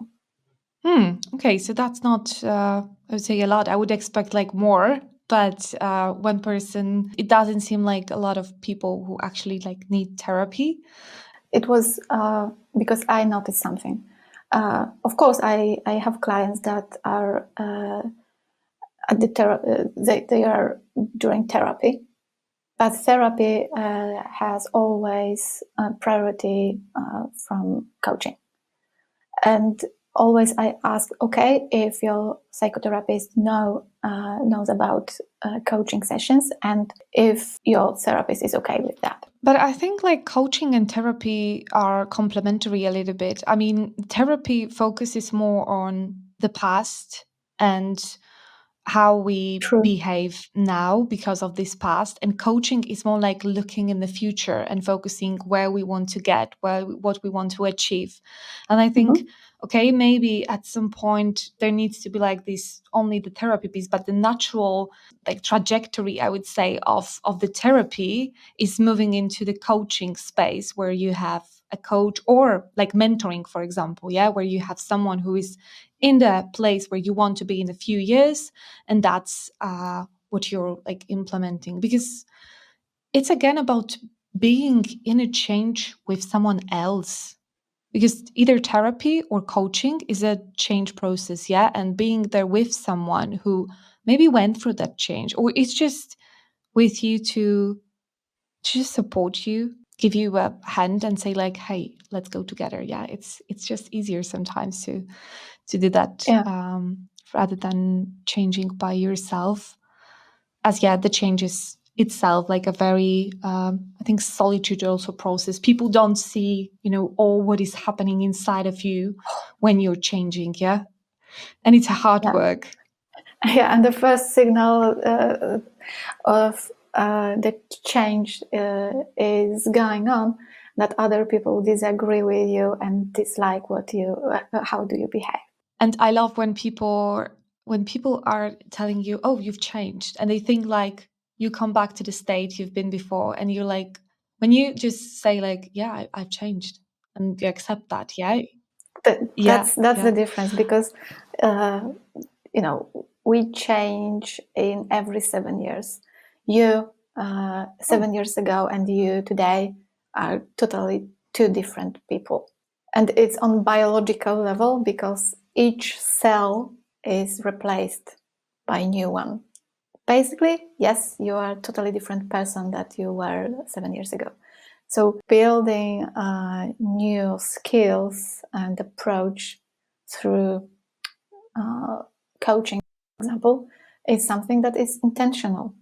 Okay, so that's not, I would say, a lot. I would expect like more, but one person, it doesn't seem like a lot of people who actually like need therapy. It was because I noticed something. Of course, I have clients that are at the they are during therapy, but therapy has always priority from coaching. And always I ask, okay, if your psychotherapist knows about coaching sessions, and if your therapist is okay with that. But I think like coaching and therapy are complementary a little bit. I mean, therapy focuses more on the past and how we True. behave now because of this past, and coaching is more like looking in the future and focusing where we want to get, what we want to achieve. And I think okay, maybe at some point there needs to be like this, only the therapy piece, but the natural like trajectory, I would say, of the therapy is moving into the coaching space, where you have a coach, or like mentoring, for example, yeah, where you have someone who is in the place where you want to be in a few years, and that's what you're like implementing, because it's again about being in a change with someone else, because either therapy or coaching is a change process, yeah, and being there with someone who maybe went through that change, or it's just with you to just support you, give you a hand and say like, hey, let's go together. Yeah, it's just easier sometimes to do that, Yeah. rather than changing by yourself, as yeah, the change is itself like a very I think solitude also process. People don't see, all what is happening inside of you when you're changing, yeah, and it's a hard Yeah. work. Yeah, and the first signal of the change is going on, that other people disagree with you and dislike how do you behave. And I love when people are telling you, oh, you've changed, and they think like you come back to the state you've been before, and you're like, when you just say like, yeah, I've changed, and you accept that, yeah, yeah, That's the yeah. difference, because we change in every 7 years. You Oh, 7 years ago and you today are totally two different people, and it's on biological level, because each cell is replaced by a new one. Basically, yes, you are a totally different person that you were 7 years ago. So building new skills and approach through coaching, for example, is something that is intentional,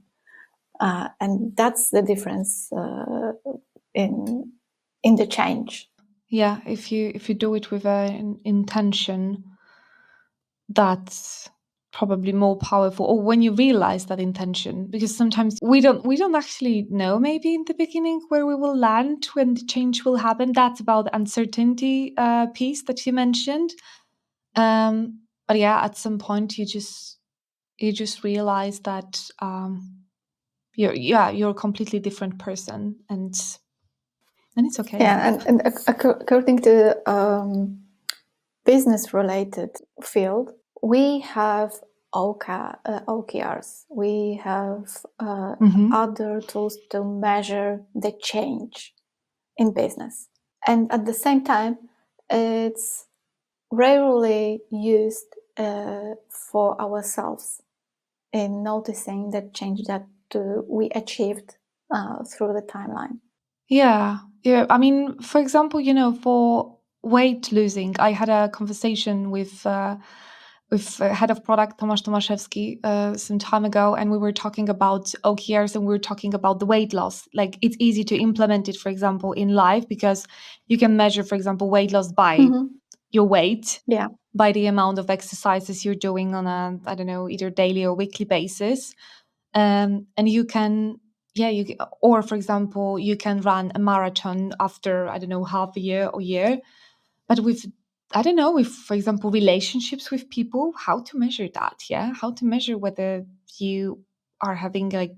and that's the difference in the change. yeah, if you do it with an intention, that's probably more powerful, or when you realize that intention, because sometimes we don't actually know maybe in the beginning where we will land when the change will happen. That's about the uncertainty piece that you mentioned, but yeah, at some point you just realize that you're a completely different person, and it's okay. Yeah, and according to business related field, we have OKRs, we have Hmm. other tools to measure the change in business. And at the same time, it's rarely used for ourselves in noticing the change that we achieved through the timeline. Yeah, Yeah, I mean, for example, for weight losing, I had a conversation with head of product Tomasz Tomaszewski some time ago, and we were talking about OKRs, and we were talking about the weight loss. Like, it's easy to implement it, for example, in life, because you can measure, for example, weight loss by your weight, Yeah. by the amount of exercises you're doing on a, I don't know, either daily or weekly basis. And you can, or for example, you can run a marathon after, I don't know, half a year or year. But with, I don't know, with, for example, relationships with people, how to measure that? Yeah, how to measure whether you are having like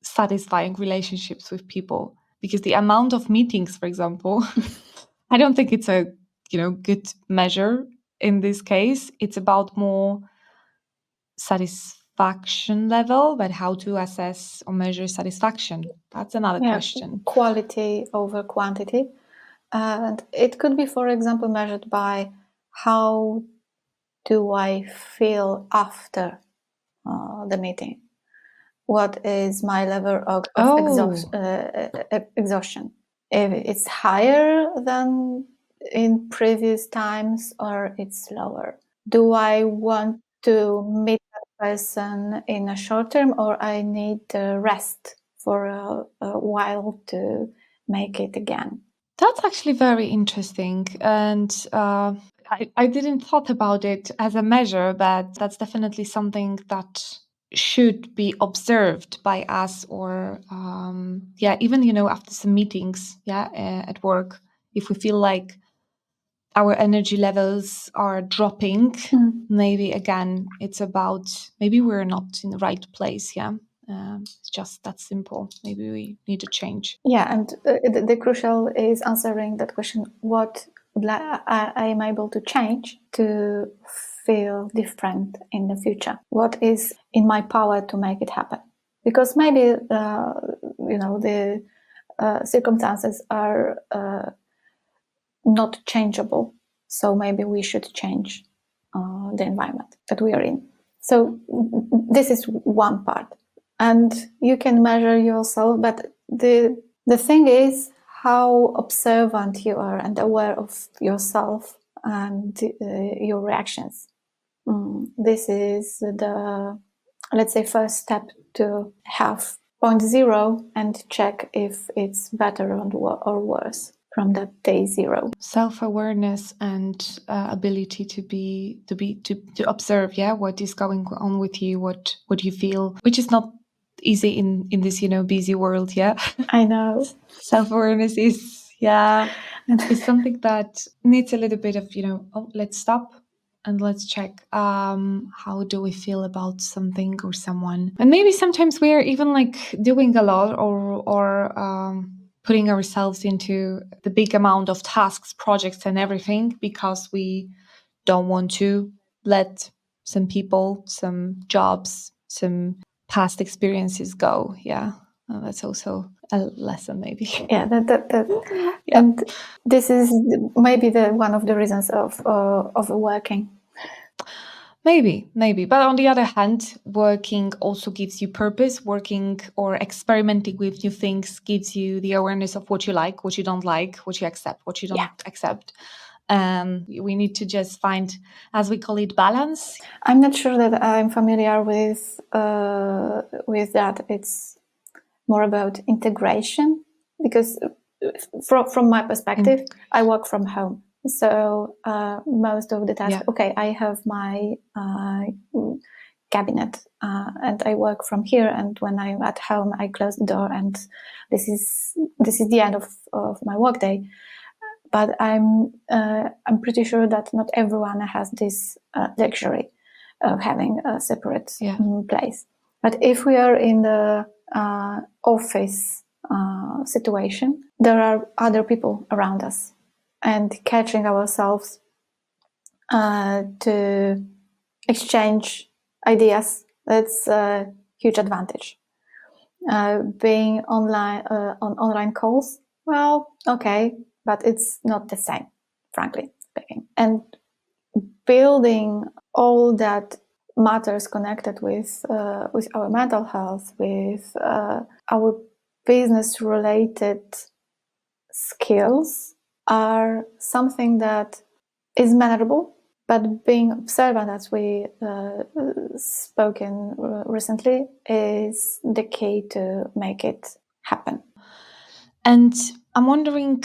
satisfying relationships with people, because the amount of meetings, for example, I don't think it's a good measure in this case. It's about more satisfaction level, but how to assess or measure satisfaction, that's another question. Quality over quantity. And it could be, for example, measured by how do I feel after the meeting? What is my level of exhaustion? If it's higher than in previous times or it's lower? Do I want to meet that person in a short term, or I need rest for a while to make it again? That's actually very interesting, and I didn't thought about it as a measure, but that's definitely something that should be observed by us, or even after some meetings, at work, if we feel like our energy levels are dropping, maybe again it's about, maybe we're not in the right place. It's just that simple. Maybe we need to change. And the crucial is answering that question: what I am able to change to feel different in the future? What is in my power to make it happen? Because maybe the circumstances are not changeable, so maybe we should change the environment that we are in. So this is one part, and you can measure yourself, but the thing is how observant you are and aware of yourself and your reactions. This is the, let's say, first step to have point zero and check if it's better or worse from that day zero. Self-awareness and ability to observe, what is going on with you, what you feel, which is not easy in this busy world. I know. Self-awareness is is something that needs a little bit of let's stop and let's check, how do we feel about something or someone. And maybe sometimes we're even like doing a lot, or putting ourselves into the big amount of tasks, projects and everything, because we don't want to let some people, some jobs, some past experiences go. That's also a lesson, maybe. And this is maybe one of the reasons of working. Maybe. But on the other hand, working also gives you purpose. Working or experimenting with new things gives you the awareness of what you like, what you don't like, what you accept, what you don't accept. We need to just find, as we call it, balance. I'm not sure that I'm familiar with that. It's more about integration, because from my perspective, I work from home. So most of the tasks, I have my cabinet and I work from here. And when I'm at home, I close the door, and this is the end of my workday. But I'm pretty sure that not everyone has this luxury of having a separate place. But if we are in the office situation, there are other people around us, and catching ourselves to exchange ideas, that's a huge advantage. Being online on online calls, well, okay, but it's not the same, frankly speaking. And building all that matters connected with our mental health, with our business related skills are something that is manageable, but being observant, as we spoken recently, is the key to make it happen. And I'm wondering,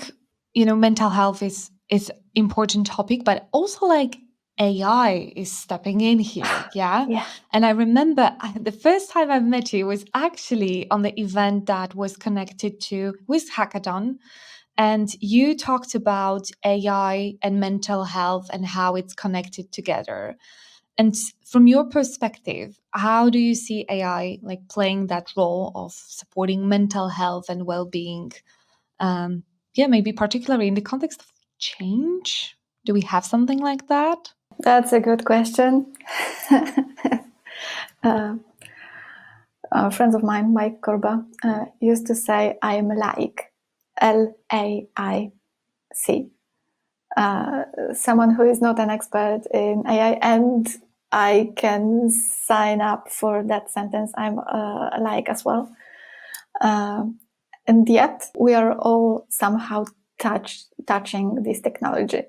mental health is important topic, but also like AI is stepping in here, yeah? Yeah. And I remember the first time I met you was actually on the event that was connected to with Hackathon. And you talked about AI and mental health and how it's connected together. And from your perspective, how do you see AI like playing that role of supporting mental health and well-being? Maybe particularly in the context of change. Do we have something like that? That's a good question. Friends of mine, Mike Korba, used to say, I am laik, Laic. Someone who is not an expert in AI, and I can sign up for that sentence. I'm laik as well. And yet, we are all somehow touching this technology.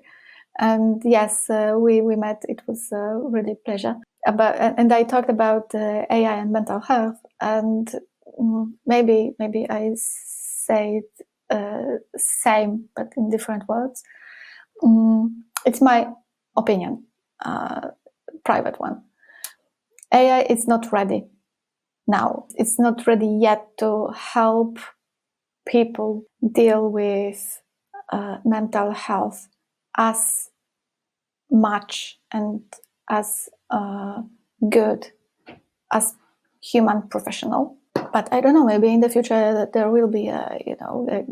And yes, we met. It was really a pleasure. And I talked about AI and mental health, and maybe I say it same but in different words. It's my opinion, private one. AI is not ready now. It's not ready yet to help people deal with mental health as much and as good as human professional. But I don't know, maybe in the future there will be a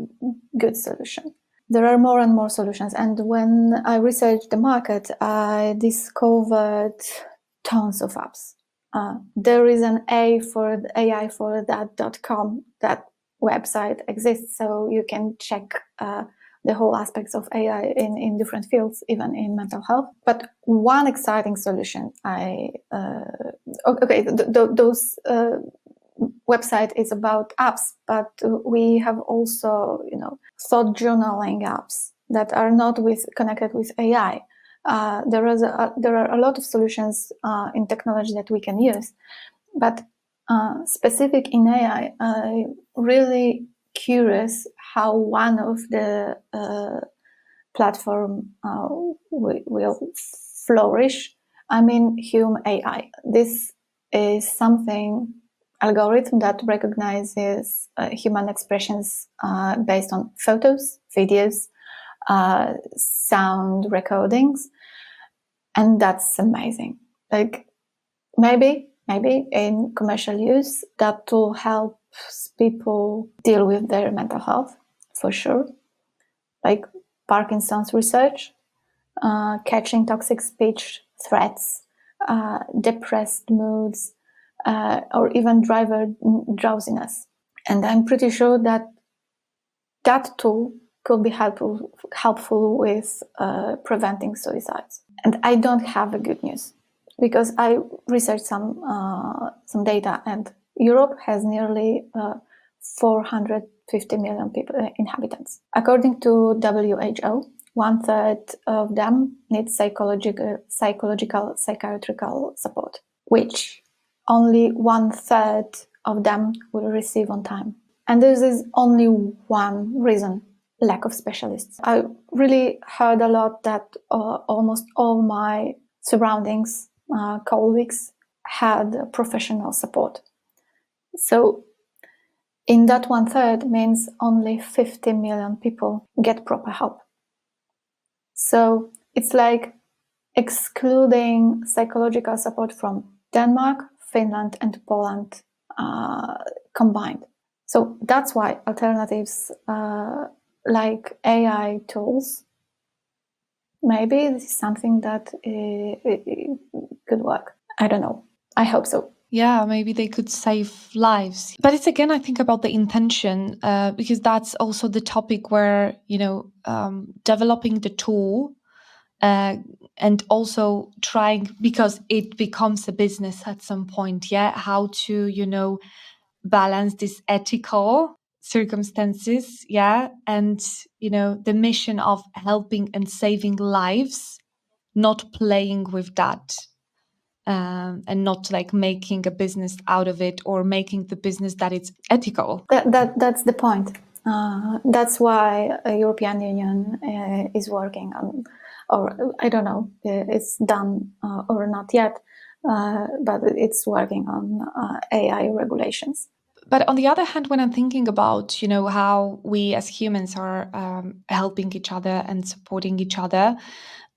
good solution. There are more and more solutions, and when I researched the market, I discovered tons of apps. There is an AI for that.com. That website exists, so you can check the whole aspects of AI in different fields, even in mental health. But one exciting solution, those website is about apps, but we have also, thought journaling apps that are not connected with AI. There are a lot of solutions in technology that we can use, but specific in AI, I'm really curious how one of the platform will flourish. I mean, Hume AI. This is something algorithm that recognizes human expressions based on photos, videos, sound recordings, and that's amazing. Like maybe in commercial use that tool helps people deal with their mental health for sure, like Parkinson's research, catching toxic speech threats, depressed moods, or even driver drowsiness. And I'm pretty sure that tool could be helpful with preventing suicides. And I don't have the good news, because I researched some data, and Europe has nearly 450 million inhabitants. According to WHO, 1/3 of them need psychological, psychiatrical support, which only 1/3 of them will receive on time. And this is only one reason: lack of specialists. I really heard a lot that almost all my surroundings, colleagues, had professional support. So in that 1/3 means only 50 million people get proper help. So it's like excluding psychological support from Denmark, Finland, and Poland combined. So that's why alternatives like AI tools, maybe this is something that could work. I don't know. I hope so. Yeah, maybe they could save lives. But it's again, I think about the intention, because that's also the topic where, developing the tool and also trying, because it becomes a business at some point, yeah, how to, balance this ethical circumstances, and the mission of helping and saving lives, not playing with that, and not like making a business out of it, or making the business that it's ethical. That's the point. That's why a European Union is working on, or I don't know, it's done or not yet, but it's working on AI regulations. But on the other hand, when I'm thinking about, how we as humans are helping each other and supporting each other,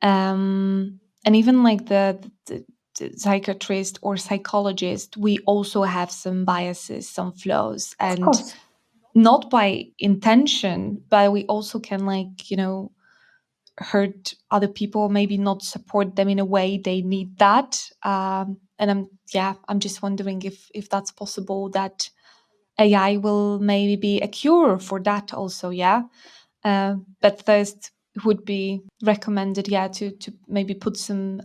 and even like the psychiatrist or psychologist, we also have some biases, some flaws, Of and course. not by intention, but we also can hurt other people, maybe not support them in a way they need that. And I'm just wondering if that's possible, that AI will maybe be a cure for that also, but first would be recommended, to maybe put some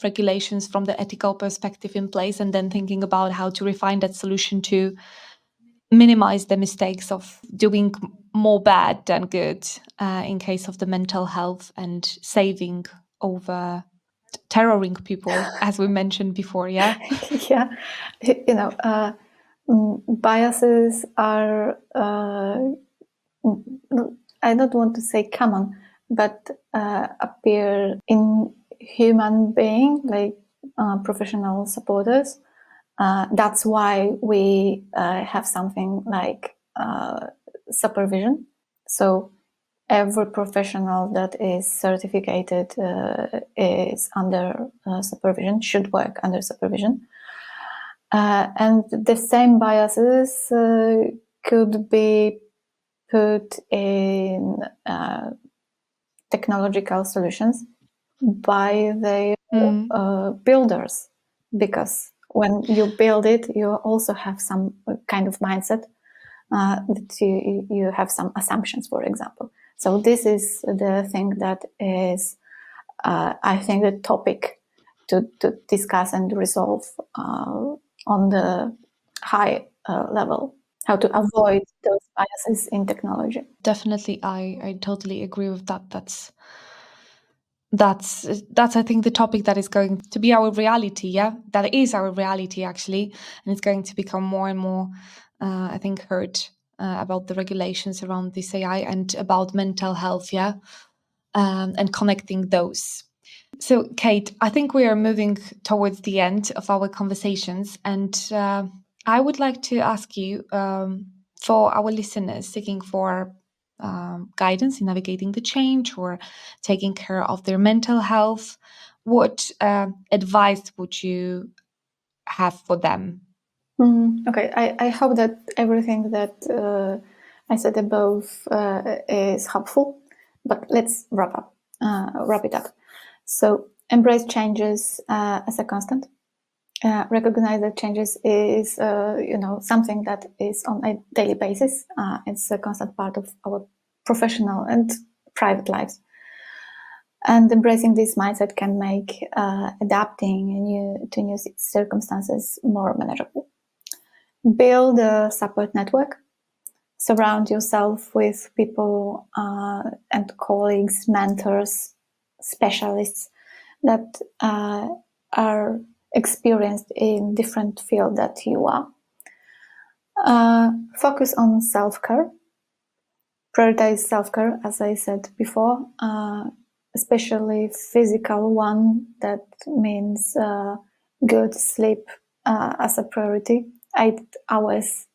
regulations from the ethical perspective in place, and then thinking about how to refine that solution to minimize the mistakes of doing more bad than good, in case of the mental health, and saving over terroring people, as we mentioned before. Yeah, biases are, I don't want to say common, but appear in human being, like professional supporters. That's why we have something like supervision. So every professional that is certificated is under supervision, should work under supervision. And the same biases could be put in technological solutions by the builders, because when you build it, you also have some kind of mindset, that you have some assumptions, for example. So this is the thing that is, I think, the topic to discuss and resolve on the high level, how to avoid those biases in technology. Definitely, I totally agree with that. That's I think the topic that is going to be our reality. That is our reality, actually, and it's going to become more and more, I think, heard about the regulations around this AI and about mental health. And connecting those. So, Kate, I think we are moving towards the end of our conversations, and I would like to ask you, for our listeners seeking for guidance in navigating the change or taking care of their mental health, what advice would you have for them? Okay, I hope that everything that I said above is helpful, but let's wrap it up. So embrace changes as a constant. Recognize that changes is something that is on a daily basis. It's a constant part of our professional and private lives. And embracing this mindset can make adapting to new circumstances more manageable. Build a support network. Surround yourself with people and colleagues, mentors, specialists that are experienced in different field that you are. Focus on self-care. Prioritize self-care, as I said before, especially physical one. That means good sleep as a priority, 8 hours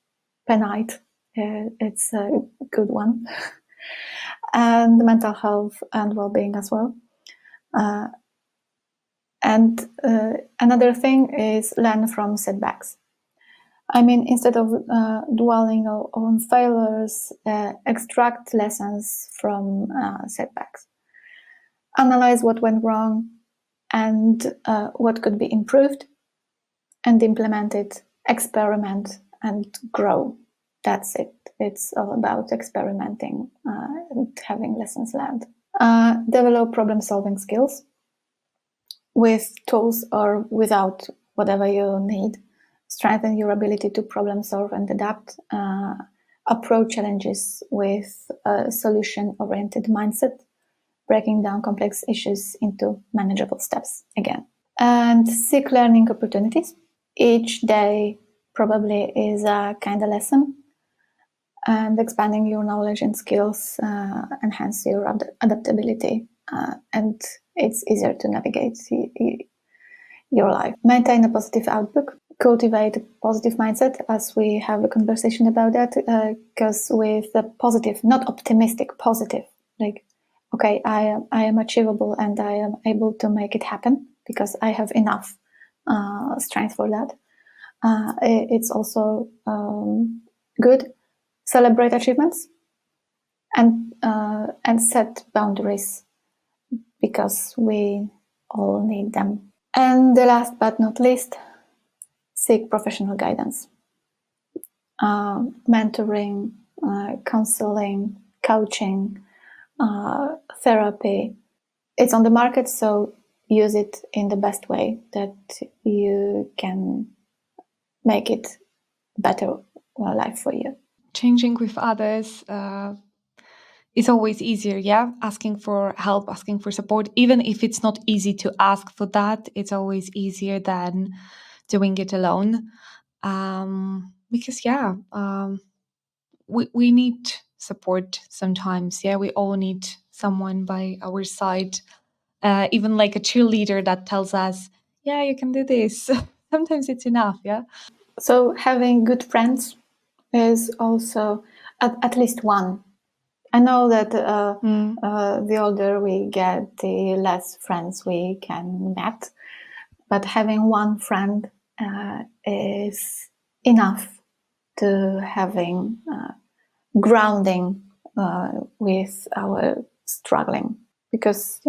per night. It's a good one. And mental health and well-being as well. And another thing is learn from setbacks. I mean, instead of dwelling on failures, extract lessons from setbacks. Analyze what went wrong and what could be improved, and implement it, experiment, and grow. That's it. It's all about experimenting and having lessons learned. Develop problem-solving skills with tools or without, whatever you need. Strengthen your ability to problem solve and adapt. approach challenges with a solution-oriented mindset, breaking down complex issues into manageable steps again. And seek learning opportunities. Each day probably is a kind of lesson, and expanding your knowledge and skills enhance your adaptability, and it's easier to navigate your life. Maintain a positive outlook, cultivate a positive mindset, as we have a conversation about that, because with the positive, not optimistic, positive, like, okay, I am achievable and I am able to make it happen because I have enough strength for that. It's also good. Celebrate achievements and set boundaries because we all need them. And the last but not least, seek professional guidance. Mentoring, counseling, coaching, therapy. It's on the market, so use it in the best way that you can make it better life for you. Changing with others is always easier, yeah? Asking for help, asking for support, even if it's not easy to ask for that, it's always easier than doing it alone. Because, yeah, we need support sometimes. Yeah, we all need someone by our side, even like a cheerleader that tells us, yeah, you can do this. Sometimes it's enough, yeah? So having good friends is also at least one. I know that the older we get, the less friends we can met, but having one friend is enough to having grounding with our struggling, because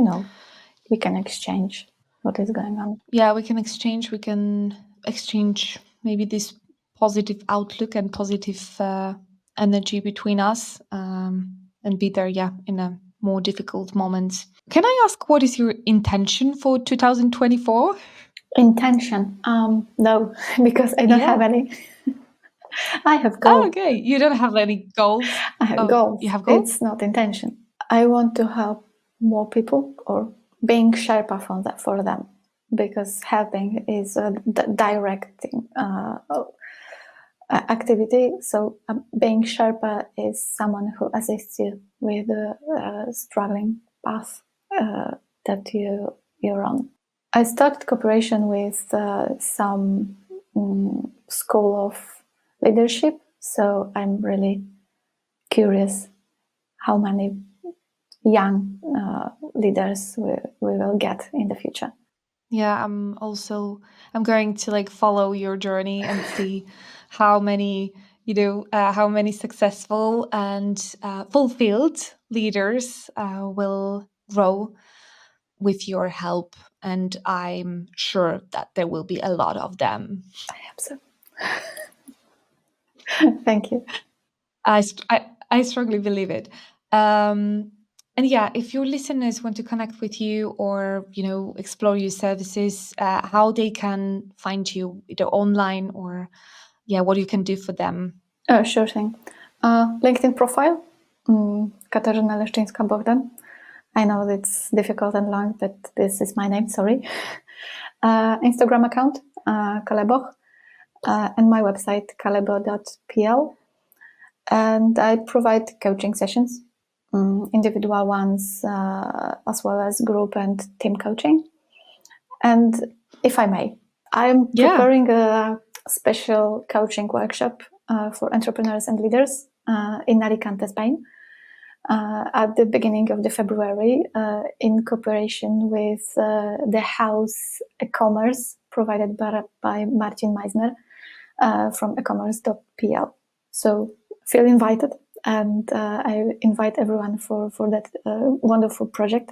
we can exchange what is going on. Yeah, we can exchange maybe this positive outlook and positive energy between us, and be there, yeah, in a more difficult moments. Can I ask what is your intention for 2024? Intention? No, because I don't have Yeah. any. I have Oh, goals. okay. You don't have any goals? I have Oh, goals. you have goals? It's not intention. I want to help more people, or being Sherpa for them, because helping is a directing activity. So being Sherpa is someone who assists you with the struggling path that you're on. I started cooperation with some school of leadership, so I'm really curious how many young leaders we will get in the future. Yeah, I'm going to like follow your journey and see how many, how many successful and fulfilled leaders will grow with your help. And I'm sure that there will be a lot of them. I hope so. Thank you. I strongly believe it. And yeah, if your listeners want to connect with you or explore your services, how they can find you either online or what you can do for them. Sure thing. LinkedIn profile, Katarzyna Leszczyńska-Bohdan. I know it's difficult and long, but this is my name, sorry. Instagram account, Kaleboch, and my website, kalebo.pl. And I provide coaching sessions, individual ones, as well as group and team coaching. And if I may, I'm preparing a special coaching workshop for entrepreneurs and leaders in Alicante, Spain, at the beginning of the February, in cooperation with the house e-commerce provided by Marcin Meisner from ecommerce.pl. So feel invited, and I invite everyone for that wonderful project.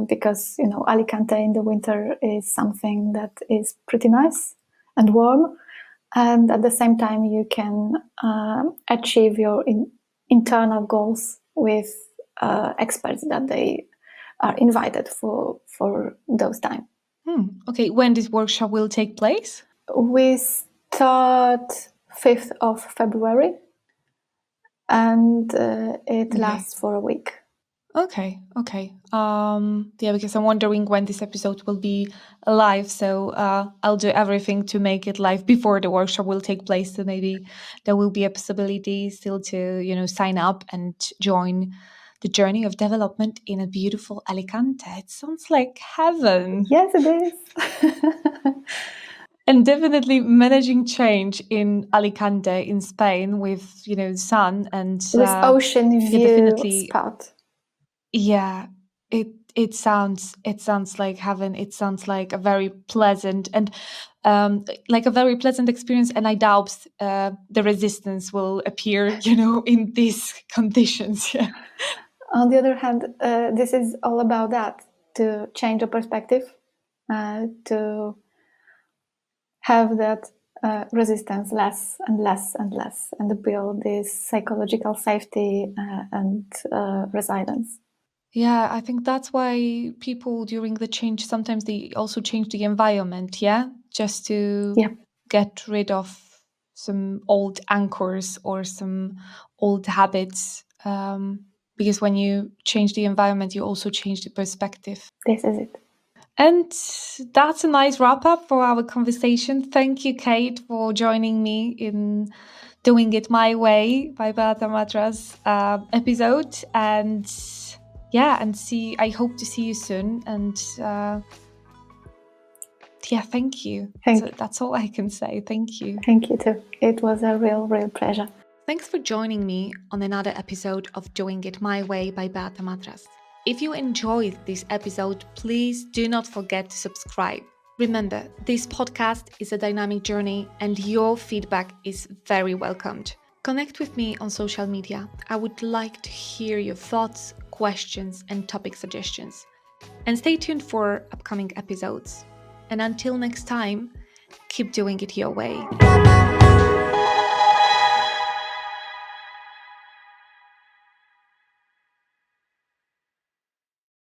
Because Alicante in the winter is something that is pretty nice and warm, and at the same time you can achieve your internal goals with experts that they are invited for those time. Okay, when this workshop will take place? We start 5th of February, and it lasts for a week. Okay. Yeah, because I'm wondering when this episode will be live, so I'll do everything to make it live before the workshop will take place. So maybe there will be a possibility still to sign up and join the journey of development in a beautiful Alicante. It sounds like heaven. Yes, it is. And definitely managing change in Alicante in Spain with sun and With ocean view definitely. spot. Yeah, it sounds like heaven. It sounds like a very pleasant and like a very pleasant experience. And I doubt the resistance will appear, in these conditions. Yeah. On the other hand, this is all about that, to change the perspective, to have that resistance less and less and less, and build this psychological safety and resilience. Yeah, I think that's why people during the change sometimes they also change the environment, yeah, just to Yeah. get rid of some old anchors or some old habits. Because when you change the environment, you also change the perspective. This is it. And that's a nice wrap up for our conversation. Thank you, Kate, for joining me in Doing It My Way by Beata Matras episode. And yeah, I hope to see you soon. And yeah, thank you. That's all I can say. Thank you. Thank you too. It was a real pleasure. Thanks for joining me on another episode of Doing It My Way by Beata Matras. If you enjoyed this episode, please do not forget to subscribe. Remember, this podcast is a dynamic journey and your feedback is very welcomed. Connect with me on social media. I would like to hear your thoughts, questions, and topic suggestions. And stay tuned for upcoming episodes. And until next time, keep doing it your way.